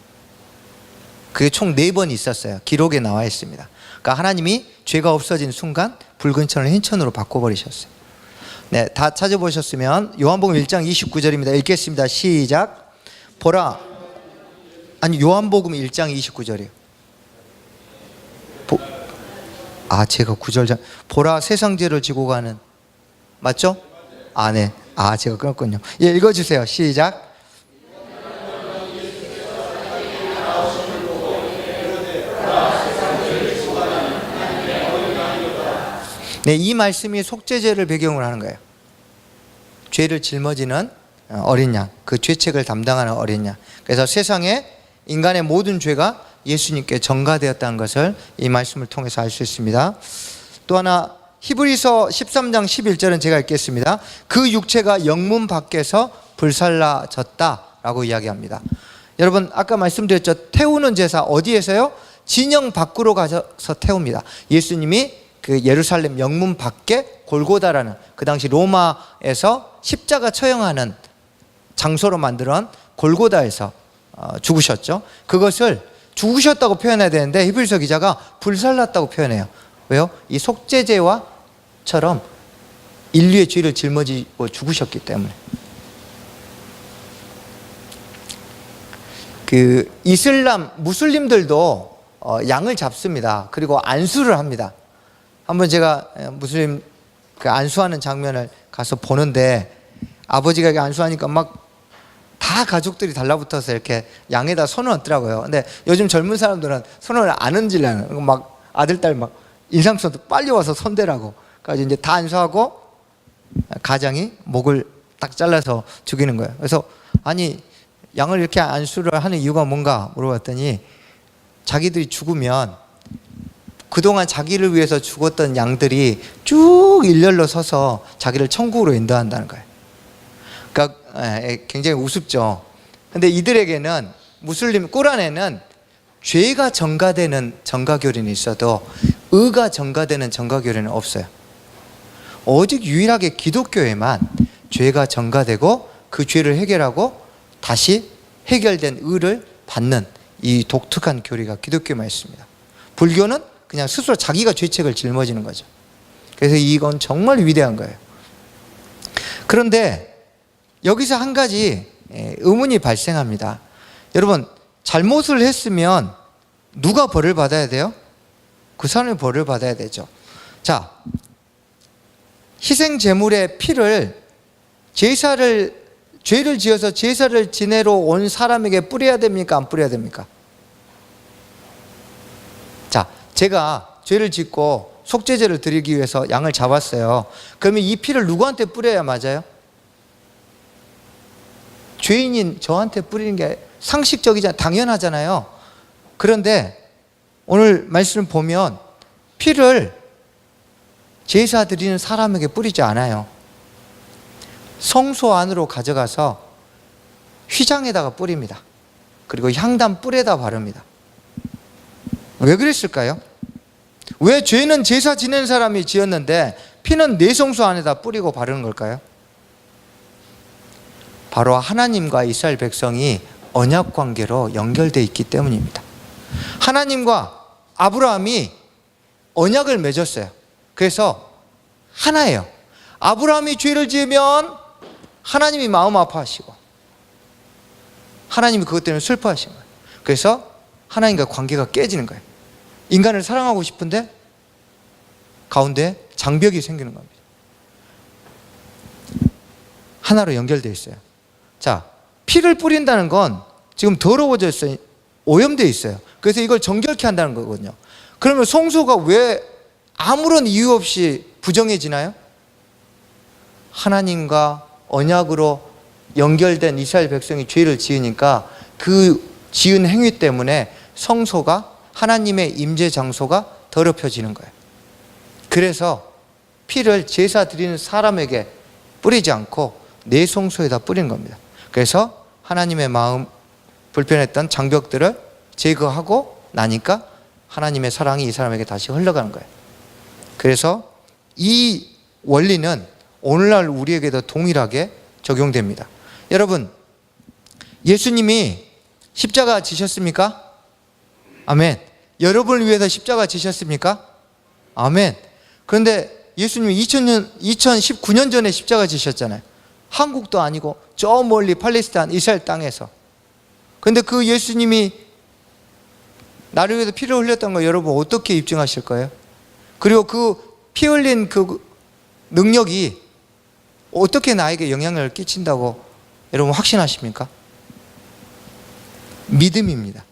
그게 총 4번 있었어요. 기록에 나와 있습니다. 그러니까 하나님이 죄가 없어진 순간 붉은 천을 흰 천으로 바꿔버리셨어요. 네, 다 찾아보셨으면 요한복음 1장 29절입니다. 읽겠습니다. 시작. 보라. 아니, 요한복음 1장 29절이에요. 제가 9절. 보라, 세상 죄를 지고 가는. 맞죠? 네. 제가 끊었군요. 예, 읽어주세요. 시작. 네, 이 말씀이 속죄제를 배경으로 하는 거예요. 죄를 짊어지는 어린 양, 그 죄책을 담당하는 어린 양. 그래서 세상에 인간의 모든 죄가 예수님께 전가되었다는 것을 이 말씀을 통해서 알 수 있습니다. 또 하나 히브리서 13장 11절은 제가 읽겠습니다. 그 육체가 영문 밖에서 불살라졌다라고 이야기합니다. 여러분 아까 말씀드렸죠. 태우는 제사 어디에서요? 진영 밖으로 가서 태웁니다. 예수님이 그 예루살렘 영문 밖에 골고다라는 그 당시 로마에서 십자가 처형하는 장소로 만들어낸 골고다에서 죽으셨죠. 그것을 죽으셨다고 표현해야 되는데 히브리서 기자가 불살랐다고 표현해요. 왜요? 이 속죄제와처럼 인류의 죄를 짊어지고 죽으셨기 때문에. 그 이슬람 무슬림들도 양을 잡습니다. 그리고 안수를 합니다. 한번 제가 무슬림 그 안수하는 장면을 가서 보는데 아버지가 안수하니까 막 다 가족들이 달라붙어서 이렇게 양에다 손을 얹더라고요. 근데 요즘 젊은 사람들은 손을 안 얹으려는, 막 아들 딸 막 인상써도 빨리 와서 손대라고. 그래서 이제 다 안수하고 가장이 목을 딱 잘라서 죽이는 거예요. 그래서 아니 양을 이렇게 안수를 하는 이유가 뭔가 물어봤더니 자기들이 죽으면 그동안 자기를 위해서 죽었던 양들이 쭉 일렬로 서서 자기를 천국으로 인도한다는 거예요. 그러니까 굉장히 우습죠. 근데 이들에게는 무슬림 꾸란에는 죄가 전가되는 전가교리는 있어도 의가 전가되는 전가교리는 없어요. 오직 유일하게 기독교에만 죄가 전가되고 그 죄를 해결하고 다시 해결된 의를 받는 이 독특한 교리가 기독교에만 있습니다. 불교는 그냥 스스로 자기가 죄책을 짊어지는 거죠. 그래서 이건 정말 위대한 거예요. 그런데 여기서 한 가지 의문이 발생합니다. 여러분, 잘못을 했으면 누가 벌을 받아야 돼요? 그 사람이 벌을 받아야 되죠. 자, 희생 제물의 피를 죄를 지어서 제사를 지내러 온 사람에게 뿌려야 됩니까? 안 뿌려야 됩니까? 자, 제가 죄를 짓고 속죄제를 드리기 위해서 양을 잡았어요. 그러면 이 피를 누구한테 뿌려야 맞아요? 죄인인 저한테 뿌리는 게 상식적이잖아요. 당연하잖아요. 그런데 오늘 말씀을 보면 피를 제사 드리는 사람에게 뿌리지 않아요. 성소 안으로 가져가서 휘장에다가 뿌립니다. 그리고 향단 뿔에다 바릅니다. 왜 그랬을까요? 왜 죄는 제사 지낸 사람이 지었는데 피는 내 성소 안에다 뿌리고 바르는 걸까요? 바로 하나님과 이스라엘 백성이 언약 관계로 연결되어 있기 때문입니다. 하나님과 아브라함이 언약을 맺었어요. 그래서 하나예요. 아브라함이 죄를 지으면 하나님이 마음 아파하시고 하나님이 그것 때문에 슬퍼하신 거예요. 그래서 하나님과 관계가 깨지는 거예요. 인간을 사랑하고 싶은데 가운데 장벽이 생기는 겁니다. 하나로 연결되어 있어요. 자, 피를 뿌린다는 건 지금 더러워져 있어요. 오염되어 있어요. 그래서 이걸 정결케 한다는 거거든요. 그러면 성소가 왜 아무런 이유 없이 부정해지나요? 하나님과 언약으로 연결된 이스라엘 백성이 죄를 지으니까 그 지은 행위 때문에 성소가 하나님의 임재 장소가 더럽혀지는 거예요. 그래서 피를 제사 드리는 사람에게 뿌리지 않고 내 성소에다 뿌리는 겁니다. 그래서 하나님의 마음 불편했던 장벽들을 제거하고 나니까 하나님의 사랑이 이 사람에게 다시 흘러가는 거예요. 그래서 이 원리는 오늘날 우리에게도 동일하게 적용됩니다. 여러분, 예수님이 십자가 지셨습니까? 아멘. 여러분을 위해서 십자가 지셨습니까? 아멘. 그런데 예수님이 2019년 전에 십자가 지셨잖아요. 한국도 아니고 저 멀리 팔레스타인 이스라엘 땅에서. 그런데 그 예수님이 나를 위해서 피를 흘렸던 거 여러분 어떻게 입증하실 거예요? 그리고 그 피 흘린 그 능력이 어떻게 나에게 영향을 끼친다고 여러분 확신하십니까? 믿음입니다.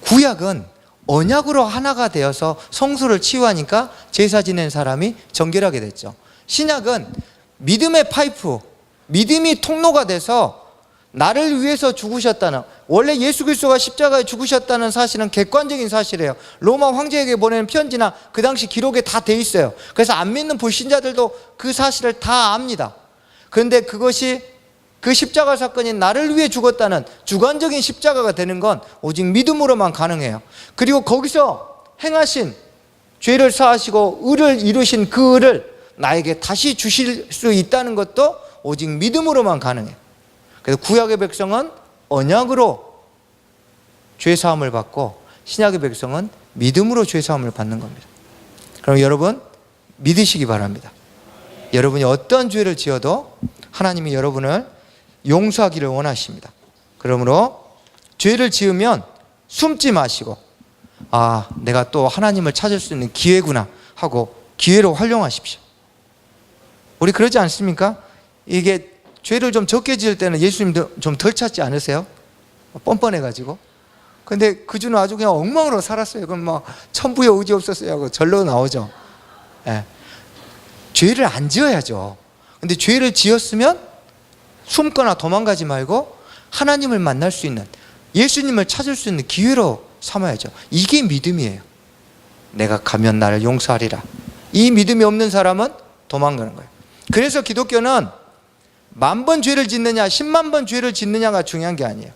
구약은 언약으로 하나가 되어서 성소를 치유하니까 제사 지낸 사람이 정결하게 됐죠. 신약은 믿음의 파이프, 믿음이 통로가 돼서 나를 위해서 죽으셨다는, 원래 예수 그리스도가 십자가에 죽으셨다는 사실은 객관적인 사실이에요. 로마 황제에게 보내는 편지나 그 당시 기록에 다 돼 있어요. 그래서 안 믿는 불신자들도 그 사실을 다 압니다. 그런데 그것이 그 십자가 사건이 나를 위해 죽었다는 주관적인 십자가가 되는 건 오직 믿음으로만 가능해요. 그리고 거기서 행하신 죄를 사하시고 의를 이루신 그 의를 나에게 다시 주실 수 있다는 것도 오직 믿음으로만 가능해요. 그래서 구약의 백성은 언약으로 죄사함을 받고 신약의 백성은 믿음으로 죄사함을 받는 겁니다. 그럼 여러분 믿으시기 바랍니다. 여러분이 어떤 죄를 지어도 하나님이 여러분을 용서하기를 원하십니다. 그러므로 죄를 지으면 숨지 마시고 내가 또 하나님을 찾을 수 있는 기회구나 하고 기회로 활용하십시오. 우리 그러지 않습니까? 이게 죄를 좀 적게 지을 때는 예수님도 좀 덜 찾지 않으세요? 뻔뻔해가지고. 근데 그 주는 아주 그냥 엉망으로 살았어요. 그럼 뭐 천부의 의지 없었어요 하고 절로 나오죠. 예. 죄를 안 지어야죠. 근데 죄를 지었으면 숨거나 도망가지 말고 하나님을 만날 수 있는, 예수님을 찾을 수 있는 기회로 삼아야죠. 이게 믿음이에요. 내가 가면 나를 용서하리라. 이 믿음이 없는 사람은 도망가는 거예요. 그래서 기독교는 10,000번 죄를 짓느냐 10만 번 죄를 짓느냐가 중요한 게 아니에요.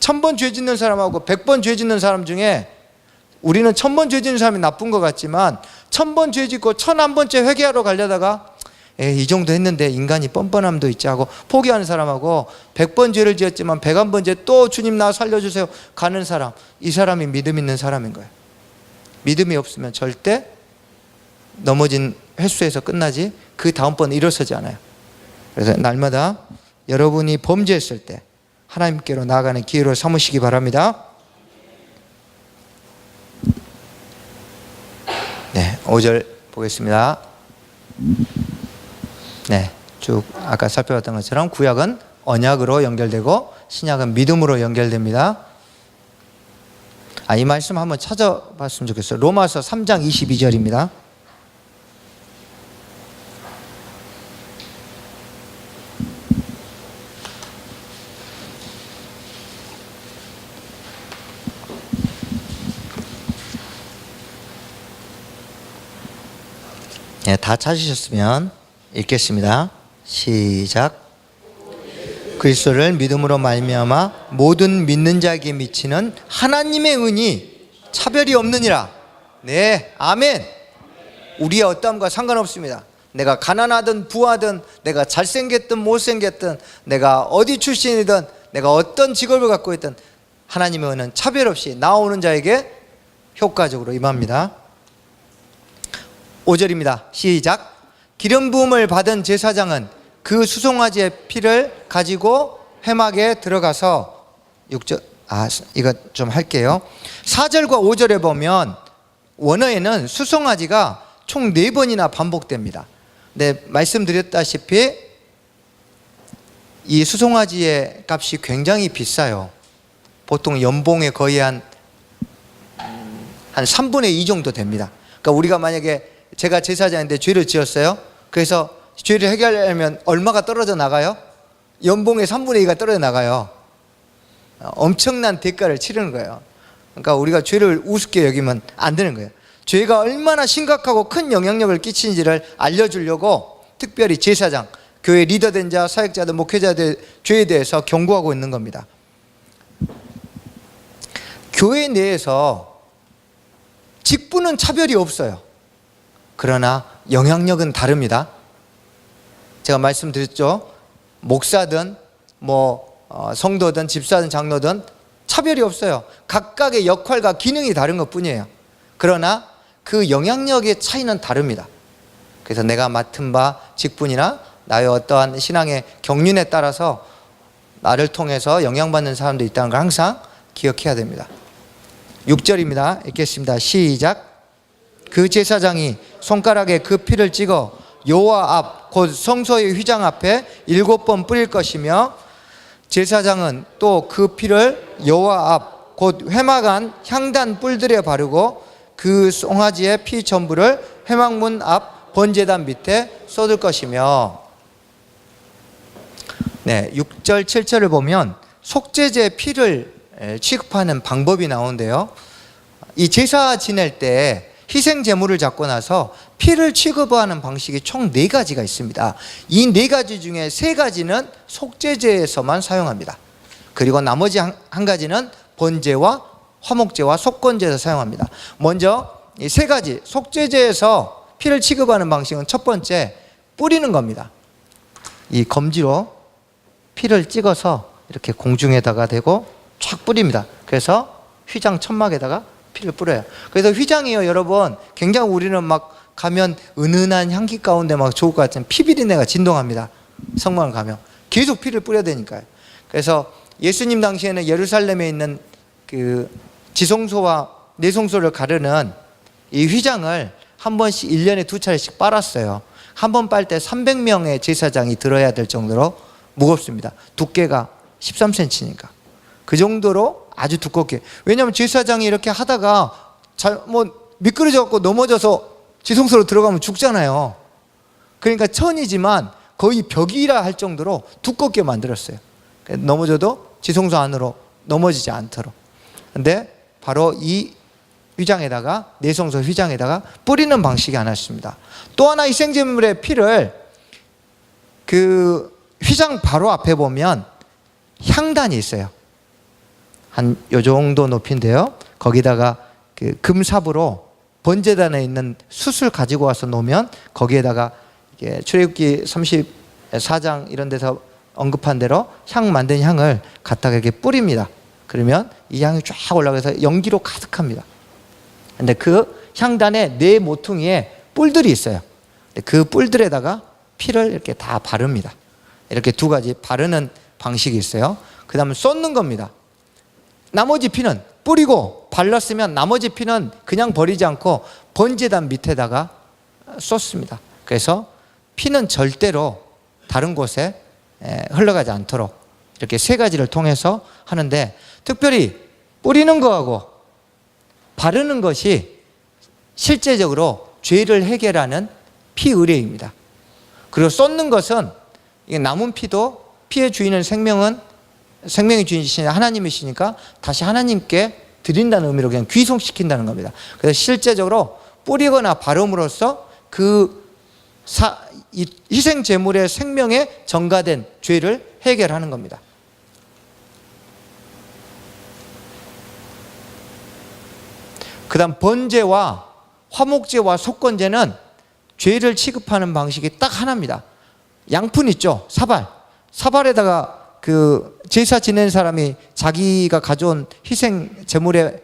1000번 죄 짓는 사람하고 100번 죄 짓는 사람 중에 우리는 1000번 죄 짓는 사람이 나쁜 것 같지만 1000번 죄 짓고 1001번째 회개하러 가려다가 이 정도 했는데 인간이 뻔뻔함도 있지 하고 포기하는 사람하고 100번 죄를 지었지만 101번째 또 주님 나 살려주세요 가는 사람, 이 사람이 믿음 있는 사람인 거예요. 믿음이 없으면 절대 넘어진 횟수에서 끝나지 그 다음번 일어서지 않아요. 그래서 날마다 여러분이 범죄했을 때 하나님께로 나아가는 기회로 삼으시기 바랍니다. 네, 5절 보겠습니다. 네, 쭉 아까 살펴봤던 것처럼 구약은 언약으로 연결되고 신약은 믿음으로 연결됩니다. 이 말씀 한번 찾아봤으면 좋겠어요. 로마서 3장 22절입니다. 네, 다 찾으셨으면 읽겠습니다. 시작. 그리스도를 믿음으로 말미암아 모든 믿는 자에게 미치는 하나님의 은이 차별이 없느니라. 네, 아멘. 우리의 어떠함과 상관없습니다. 내가 가난하든 부하든, 내가 잘생겼든 못생겼든, 내가 어디 출신이든, 내가 어떤 직업을 갖고 있든 하나님의 은은 차별 없이 나오는 자에게 효과적으로 임합니다. 5절입니다. 시작. 기름 부음을 받은 제사장은 그 수송아지의 피를 가지고 회막에 들어가서 6절, 이거 좀 할게요. 4절과 5절에 보면 원어에는 수송아지가 총 4번이나 반복됩니다. 네, 말씀드렸다시피 이 수송아지의 값이 굉장히 비싸요. 보통 연봉에 거의 한 3분의 2 정도 됩니다. 그러니까 우리가 만약에 제가 제사장인데 죄를 지었어요. 그래서 죄를 해결하려면 얼마가 떨어져 나가요? 연봉의 3분의 2가 떨어져 나가요. 엄청난 대가를 치르는 거예요. 그러니까 우리가 죄를 우습게 여기면 안 되는 거예요. 죄가 얼마나 심각하고 큰 영향력을 끼치는지를 알려주려고 특별히 제사장, 교회 리더된 자, 사역자들, 목회자들 죄에 대해서 경고하고 있는 겁니다. 교회 내에서 직분은 차별이 없어요. 그러나 영향력은 다릅니다. 제가 말씀드렸죠. 목사든 성도든 집사든 장로든 차별이 없어요. 각각의 역할과 기능이 다른 것 뿐이에요. 그러나 그 영향력의 차이는 다릅니다. 그래서 내가 맡은 바 직분이나 나의 어떠한 신앙의 경륜에 따라서 나를 통해서 영향받는 사람도 있다는 걸 항상 기억해야 됩니다. 6절입니다. 읽겠습니다. 시작. 그 제사장이 손가락에 그 피를 찍어 여호와 앞 곧 성소의 휘장 앞에 7번 뿌릴 것이며 제사장은 또 그 피를 여호와 앞 곧 회막 안 향단 뿔들에 바르고 그 송아지의 피 전부를 회막문 앞 번제단 밑에 쏟을 것이며. 네, 6절 7절을 보면 속죄제 피를 취급하는 방법이 나오는데요. 이 제사 지낼 때 희생 제물을 잡고 나서 피를 취급하는 방식이 총 4가지가 있습니다. 이 4가지 중에 3가지는 속죄제에서만 사용합니다. 그리고 나머지 한 가지는 번제와 화목제와 속건제에서 사용합니다. 먼저 이 3가지 속죄제에서 피를 취급하는 방식은 첫 번째, 뿌리는 겁니다. 이 검지로 피를 찍어서 이렇게 공중에다가 대고 쫙 뿌립니다. 그래서 휘장 천막에다가 피를 뿌려요. 그래서 휘장이요, 여러분, 굉장히 우리는 막 가면 은은한 향기 가운데 막 좋을 것 같은 피비린내가 진동합니다. 성막을 가면 계속 피를 뿌려야 되니까요. 그래서 예수님 당시에는 예루살렘에 있는 그 지성소와 내성소를 가르는 이 휘장을 한 번씩 1년에 2차례씩 빨았어요. 한 번 빨 때 300명의 제사장이 들어야 될 정도로 무겁습니다. 두께가 13cm니까 그 정도로 아주 두껍게. 왜냐하면 제사장이 이렇게 하다가 미끄러져 갖고 넘어져서 지성소로 들어가면 죽잖아요. 그러니까 천이지만 거의 벽이라 할 정도로 두껍게 만들었어요. 넘어져도 지성소 안으로 넘어지지 않도록. 근데 바로 이 휘장에다가, 내성소 휘장에다가 뿌리는 방식이 하나 있습니다. 또 하나 희생제물의 피를 그 휘장 바로 앞에 보면 향단이 있어요. 한 요 정도 높이인데요. 거기다가 그 금삽으로 번제단에 있는 숯을 가지고 와서 놓으면 거기에다가 이게 출애굽기 34장 이런 데서 언급한 대로 향 만든 향을 갖다가 이렇게 뿌립니다. 그러면 이 향이 쫙 올라가서 연기로 가득합니다. 근데 그 향단에 4 모퉁이에 뿔들이 있어요. 그 뿔들에다가 피를 이렇게 다 바릅니다. 이렇게 2가지 바르는 방식이 있어요. 그 다음에 쏟는 겁니다. 나머지 피는 뿌리고 발랐으면 나머지 피는 그냥 버리지 않고 번제단 밑에다가 쏟습니다. 그래서 피는 절대로 다른 곳에 흘러가지 않도록 이렇게 세 가지를 통해서 하는데, 특별히 뿌리는 거하고 바르는 것이 실제적으로 죄를 해결하는 피 의례입니다. 그리고 쏟는 것은 이게 남은 피도, 피의 주인은 생명의 주인이신 하나님이시니까 다시 하나님께 드린다는 의미로 그냥 귀속시킨다는 겁니다. 그래서 실제적으로 뿌리거나 바름으로써 그 희생 제물의 생명에 전가된 죄를 해결하는 겁니다. 그 다음 번제와 화목제와 속건제는 죄를 취급하는 방식이 딱 하나입니다. 양푼 있죠? 사발에다가 그 제사 지낸 사람이 자기가 가져온 희생 제물에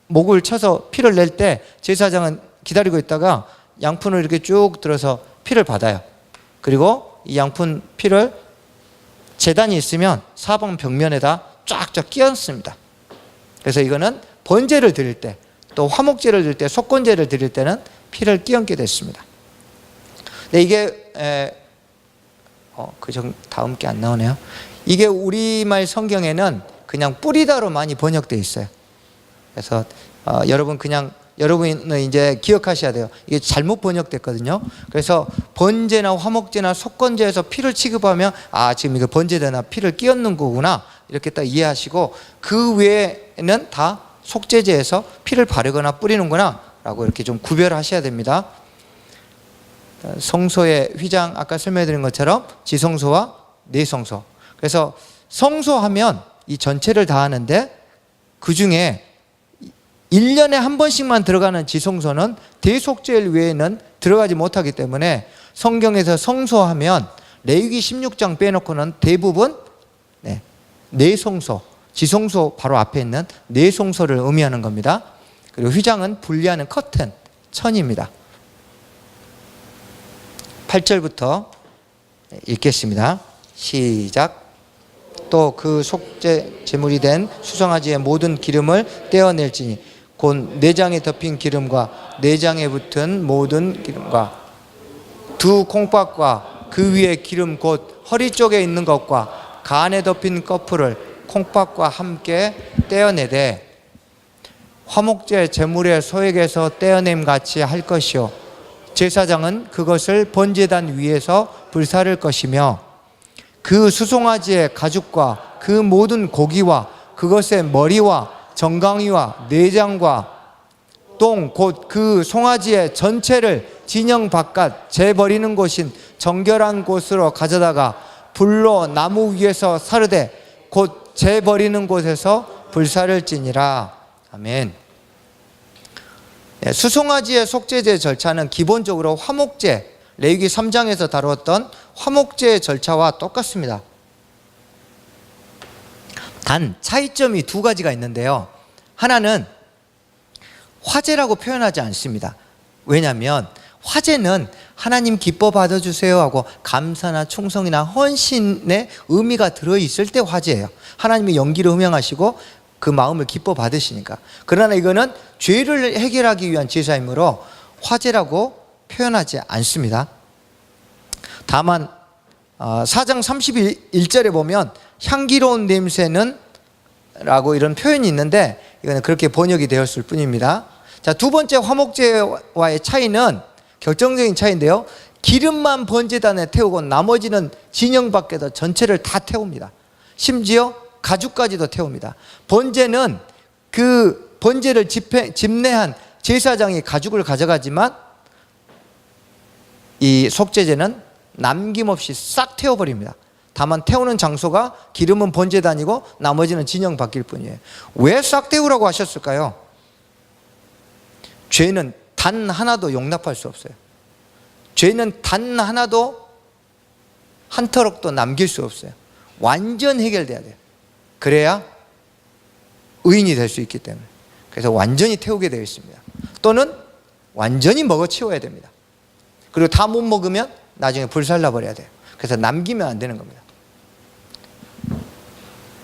목을 쳐서 피를 낼 때 제사장은 기다리고 있다가 양푼을 이렇게 쭉 들어서 피를 받아요. 그리고 이 양푼 피를 제단이 있으면 사방 벽면에다 쫙쫙 끼얹습니다. 그래서 이거는 번제를 드릴 때, 또 화목제를 드릴 때, 속건제를 드릴 때는 피를 끼얹게 됐습니다. 근데 이게 다음 게 안 나오네요. 이게 우리말 성경에는 그냥 뿌리다로 많이 번역되어 있어요. 그래서 여러분은 이제 기억하셔야 돼요. 이게 잘못 번역됐거든요. 그래서 번제나 화목제나 속건제에서 피를 취급하면 지금 이거 번제되나 피를 끼얹는 거구나 이렇게 딱 이해하시고, 그 외에는 다 속죄제에서 피를 바르거나 뿌리는구나 라고 이렇게 좀 구별하셔야 됩니다. 성소의 휘장, 아까 설명드린 것처럼 지성소와 내성소. 그래서 성소하면 이 전체를 다 하는데, 그 중에 1년에 한 번씩만 들어가는 지성소는 대속죄일 외에는 들어가지 못하기 때문에 성경에서 성소하면 레위기 16장 빼놓고는 대부분 내성소, 지성소 바로 앞에 있는 내성소를 의미하는 겁니다. 그리고 휘장은 분리하는 커튼, 천입니다. 8절부터 읽겠습니다. 시작. 또 그 속죄 제물이 된 수송아지의 모든 기름을 떼어낼지니 곧 내장에 덮인 기름과 내장에 붙은 모든 기름과 두 콩팥과 그 위에 기름 곧 허리 쪽에 있는 것과 간에 덮인 꺼풀을 콩팥과 함께 떼어내되 화목제 제물의 소액에서 떼어냄 같이 할 것이요 제사장은 그것을 번제단 위에서 불사를 것이며 그 수송아지의 가죽과 그 모든 고기와 그것의 머리와 정강이와 내장과 똥 곧 그 송아지의 전체를 진영 바깥 재버리는 곳인 정결한 곳으로 가져다가 불로 나무 위에서 사르되 곧 재버리는 곳에서 불사를지니라. 아멘. 수송아지의 속죄제 절차는 기본적으로 화목제, 레위기 3장에서 다루었던 화목제의 절차와 똑같습니다. 단 차이점이 두 가지가 있는데요. 하나는 화제라고 표현하지 않습니다. 왜냐하면 화제는 하나님 기뻐 받아주세요 하고 감사나 충성이나 헌신의 의미가 들어있을 때 화제예요. 하나님이 연기를 음행하시고 그 마음을 기뻐 받으시니까. 그러나 이거는 죄를 해결하기 위한 제사이므로 화제라고 표현하지 않습니다. 다만 4장 31절에 보면 향기로운 냄새는 라고 이런 표현이 있는데 이거는 그렇게 번역이 되었을 뿐입니다. 자, 두 번째 화목제와의 차이는 결정적인 차이인데요. 기름만 번제단에 태우고 나머지는 진영 밖에도 전체를 다 태웁니다. 심지어 가죽까지도 태웁니다. 번제는 그 번제를 집례한 제사장이 가죽을 가져가지만 이 속죄제는 남김없이 싹 태워버립니다. 다만 태우는 장소가 기름은 번제단이고 나머지는 진영 밖일 뿐이에요. 왜 싹 태우라고 하셨을까요? 죄는 단 하나도 용납할 수 없어요. 죄는 단 하나도 한 터럭도 남길 수 없어요. 완전 해결돼야 돼요. 그래야 의인이 될 수 있기 때문에. 그래서 완전히 태우게 되어 있습니다. 또는 완전히 먹어치워야 됩니다. 그리고 다 못 먹으면 나중에 불살라 버려야 돼요. 그래서 남기면 안 되는 겁니다.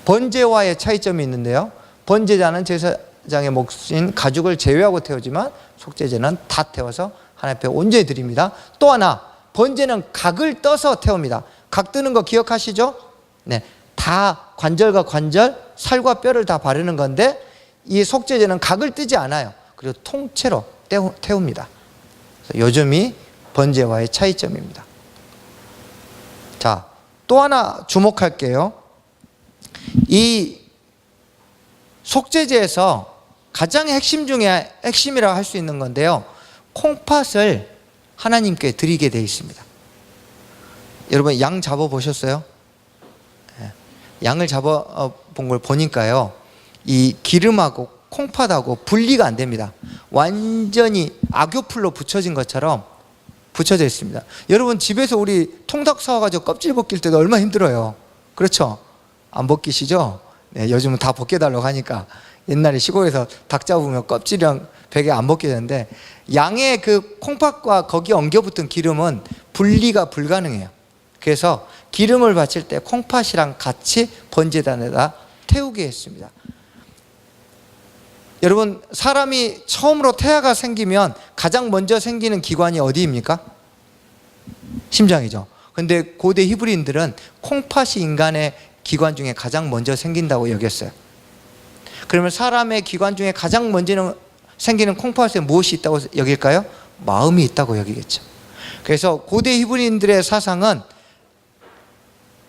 번제와의 차이점이 있는데요. 번제자는 제사장의 몫인 가죽을 제외하고 태우지만 속죄제는 다 태워서 하나님 앞에 온전히 드립니다. 또 하나, 번제는 각을 떠서 태웁니다. 각 뜨는 거 기억하시죠? 네, 다 관절과 관절, 살과 뼈를 다 바르는 건데 이 속죄제는 각을 뜨지 않아요. 그리고 통째로 태웁니다. 요 점이 번제와의 차이점입니다. 자, 또 하나 주목할게요. 이 속죄제에서 가장 핵심 중에 핵심이라고 할 수 있는 건데요. 콩팥을 하나님께 드리게 되어 있습니다. 여러분, 양 잡아보셨어요? 양을 잡아본 걸 보니까요, 이 기름하고 콩팥하고 분리가 안 됩니다. 완전히 악교풀로 붙여진 것처럼 붙여져 있습니다. 여러분, 집에서 우리 통닭 사와가지고 껍질 벗길 때도 얼마나 힘들어요. 그렇죠? 안 벗기시죠? 네, 요즘은 다 벗겨달라고 하니까. 옛날에 시골에서 닭 잡으면 껍질이랑 베개 안 벗겨졌는데, 양의 그 콩팥과 거기에 엉겨붙은 기름은 분리가 불가능해요. 그래서 기름을 바칠 때 콩팥이랑 같이 번제단에다 태우게 했습니다. 여러분, 사람이 처음으로 태아가 생기면 가장 먼저 생기는 기관이 어디입니까? 심장이죠. 근데 고대 히브리인들은 콩팥이 인간의 기관 중에 가장 먼저 생긴다고 여겼어요. 그러면 사람의 기관 중에 가장 먼저 생기는 콩팥에 무엇이 있다고 여길까요? 마음이 있다고 여기겠죠. 그래서 고대 히브리인들의 사상은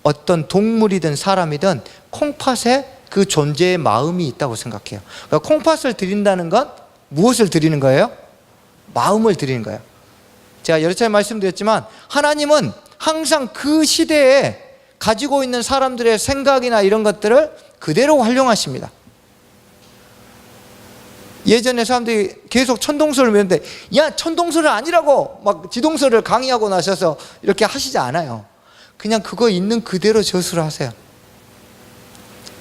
어떤 동물이든 사람이든 콩팥에 그 존재의 마음이 있다고 생각해요. 그러니까 콩팥을 드린다는 건 무엇을 드리는 거예요? 마음을 드리는 거예요. 제가 여러 차례 말씀드렸지만 하나님은 항상 그 시대에 가지고 있는 사람들의 생각이나 이런 것들을 그대로 활용하십니다. 예전에 사람들이 계속 천동설을 외우는데, 야, 천동설은 아니라고 막 지동설을 강의하고 나셔서 이렇게 하시지 않아요. 그냥 그거 있는 그대로 저술을 하세요.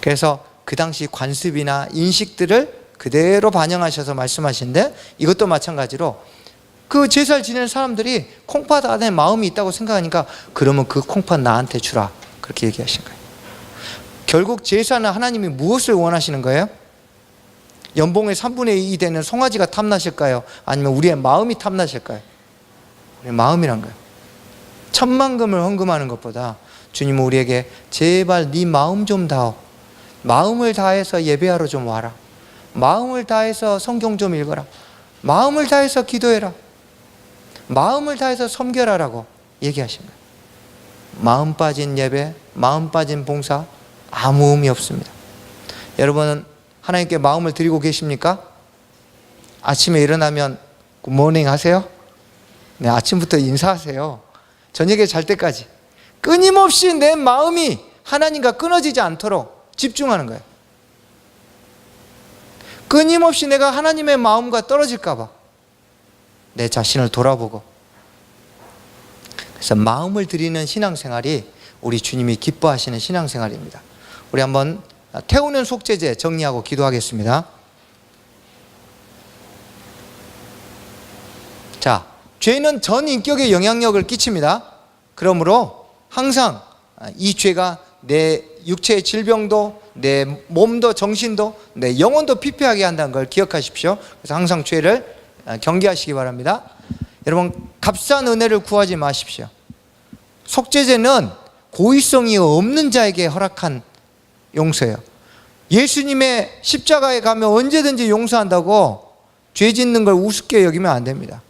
그래서 그 당시 관습이나 인식들을 그대로 반영하셔서 말씀하시는데, 이것도 마찬가지로 그 제사를 지내는 사람들이 콩팥 안에 마음이 있다고 생각하니까, 그러면 그 콩팥 나한테 주라, 그렇게 얘기하신 거예요. 결국 제사는 하나님이 무엇을 원하시는 거예요? 연봉의 3분의 2 되는 송아지가 탐나실까요? 아니면 우리의 마음이 탐나실까요? 우리의 마음이란 거예요. 천만금을 헌금하는 것보다 주님은 우리에게 제발 네 마음 좀 다오, 마음을 다해서 예배하러 좀 와라, 마음을 다해서 성경 좀 읽어라, 마음을 다해서 기도해라, 마음을 다해서 섬겨라라고 얘기하신 거예요. 마음 빠진 예배, 마음 빠진 봉사, 아무 의미 없습니다. 여러분은 하나님께 마음을 드리고 계십니까? 아침에 일어나면 굿모닝 하세요? 네, 아침부터 인사하세요. 저녁에 잘 때까지 끊임없이 내 마음이 하나님과 끊어지지 않도록 집중하는 거예요. 끊임없이 내가 하나님의 마음과 떨어질까 봐 내 자신을 돌아보고, 그래서 마음을 드리는 신앙생활이 우리 주님이 기뻐하시는 신앙생활입니다. 우리 한번 태우는 속죄제 정리하고 기도하겠습니다. 자, 죄는 전 인격에 영향력을 끼칩니다. 그러므로 항상 이 죄가 내 육체의 질병도, 내 몸도, 정신도, 내 영혼도 피폐하게 한다는 걸 기억하십시오. 그래서 항상 죄를 경계하시기 바랍니다. 여러분, 값싼 은혜를 구하지 마십시오. 속죄제는 고의성이 없는 자에게 허락한 용서예요. 예수님의 십자가에 가면 언제든지 용서한다고 죄 짓는 걸 우습게 여기면 안 됩니다.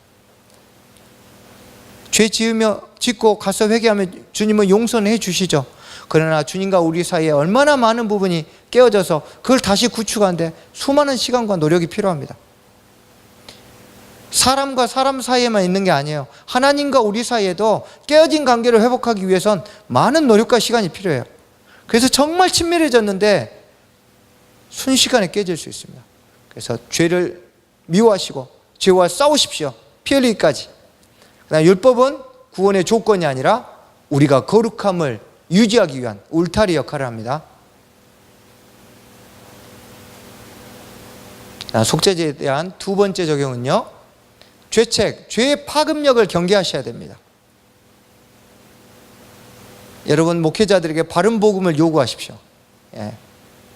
죄 짓고 가서 회개하면 주님은 용서는 해 주시죠. 그러나 주님과 우리 사이에 얼마나 많은 부분이 깨어져서 그걸 다시 구축하는데 수많은 시간과 노력이 필요합니다. 사람과 사람 사이에만 있는 게 아니에요. 하나님과 우리 사이에도 깨어진 관계를 회복하기 위해선 많은 노력과 시간이 필요해요. 그래서 정말 친밀해졌는데 순식간에 깨질 수 있습니다. 그래서 죄를 미워하시고 죄와 싸우십시오. 피 흘리기까지. 그다음 율법은 구원의 조건이 아니라 우리가 거룩함을 유지하기 위한 울타리 역할을 합니다. 속죄제에 대한 두 번째 적용은요, 죄책, 죄의 파급력을 경계하셔야 됩니다. 여러분, 목회자들에게 바른 복음을 요구하십시오. 예.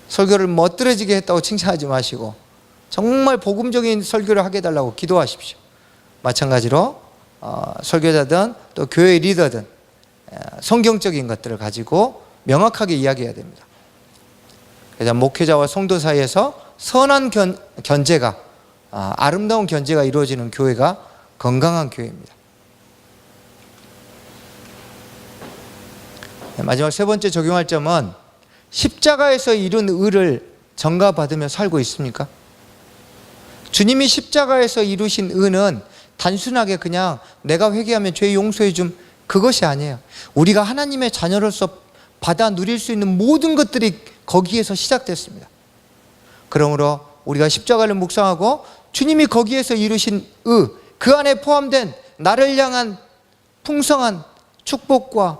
설교를 멋들어지게 했다고 칭찬하지 마시고 정말 복음적인 설교를 하게 해달라고 기도하십시오. 마찬가지로 설교자든 또 교회 리더든 성경적인 것들을 가지고 명확하게 이야기해야 됩니다. 그래서 목회자와 성도 사이에서 선한 견제가 아름다운 견제가 이루어지는 교회가 건강한 교회입니다. 마지막 세 번째 적용할 점은 십자가에서 이룬 의를 전가받으며 살고 있습니까? 주님이 십자가에서 이루신 의는 단순하게 그냥 내가 회개하면 죄 용서해 줌 그것이 아니에요. 우리가 하나님의 자녀로서 받아 누릴 수 있는 모든 것들이 거기에서 시작됐습니다. 그러므로 우리가 십자가를 묵상하고 주님이 거기에서 이루신 의, 그 안에 포함된 나를 향한 풍성한 축복과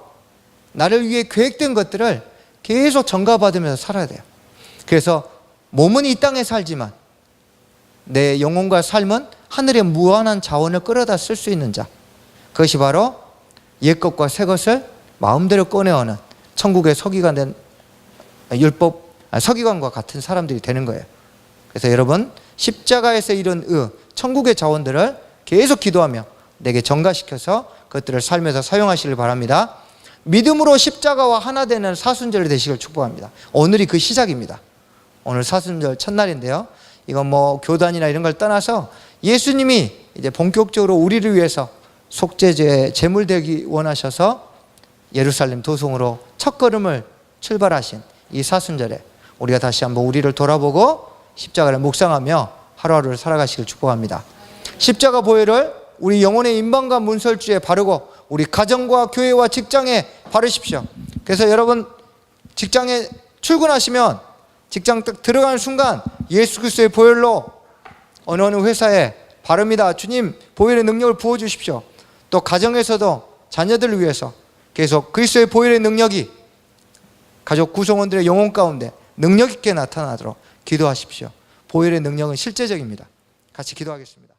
나를 위해 계획된 것들을 계속 전가받으면서 살아야 돼요. 그래서 몸은 이 땅에 살지만 내 영혼과 삶은 하늘의 무한한 자원을 끌어다 쓸 수 있는 자, 그것이 바로 옛것과 새것을 마음대로 꺼내오는 천국의 서기관 서기관과 같은 사람들이 되는 거예요. 그래서 여러분 십자가에서 이룬 천국의 자원들을 계속 기도하며 내게 전가시켜서 그것들을 삶에서 사용하시길 바랍니다. 믿음으로 십자가와 하나 되는 사순절 되시길 축복합니다. 오늘이 그 시작입니다. 오늘 사순절 첫날인데요. 이건 교단이나 이런 걸 떠나서 예수님이 이제 본격적으로 우리를 위해서 속죄제 제물 되기 원하셔서 예루살렘 도성으로 첫걸음을 출발하신 이 사순절에 우리가 다시 한번 우리를 돌아보고 십자가를 묵상하며 하루하루를 살아가시길 축복합니다. 십자가 보혈을 우리 영혼의 인방과 문설주에 바르고 우리 가정과 교회와 직장에 바르십시오. 그래서 여러분 직장에 출근하시면 직장 딱 들어가는 순간 예수 그리스도의 보혈로 어느 회사에 바릅니다. 주님 보혈의 능력을 부어주십시오. 또 가정에서도 자녀들을 위해서 계속 그리스도의 보혈의 능력이 가족 구성원들의 영혼 가운데 능력 있게 나타나도록 기도하십시오. 보혈의 능력은 실제적입니다. 같이 기도하겠습니다.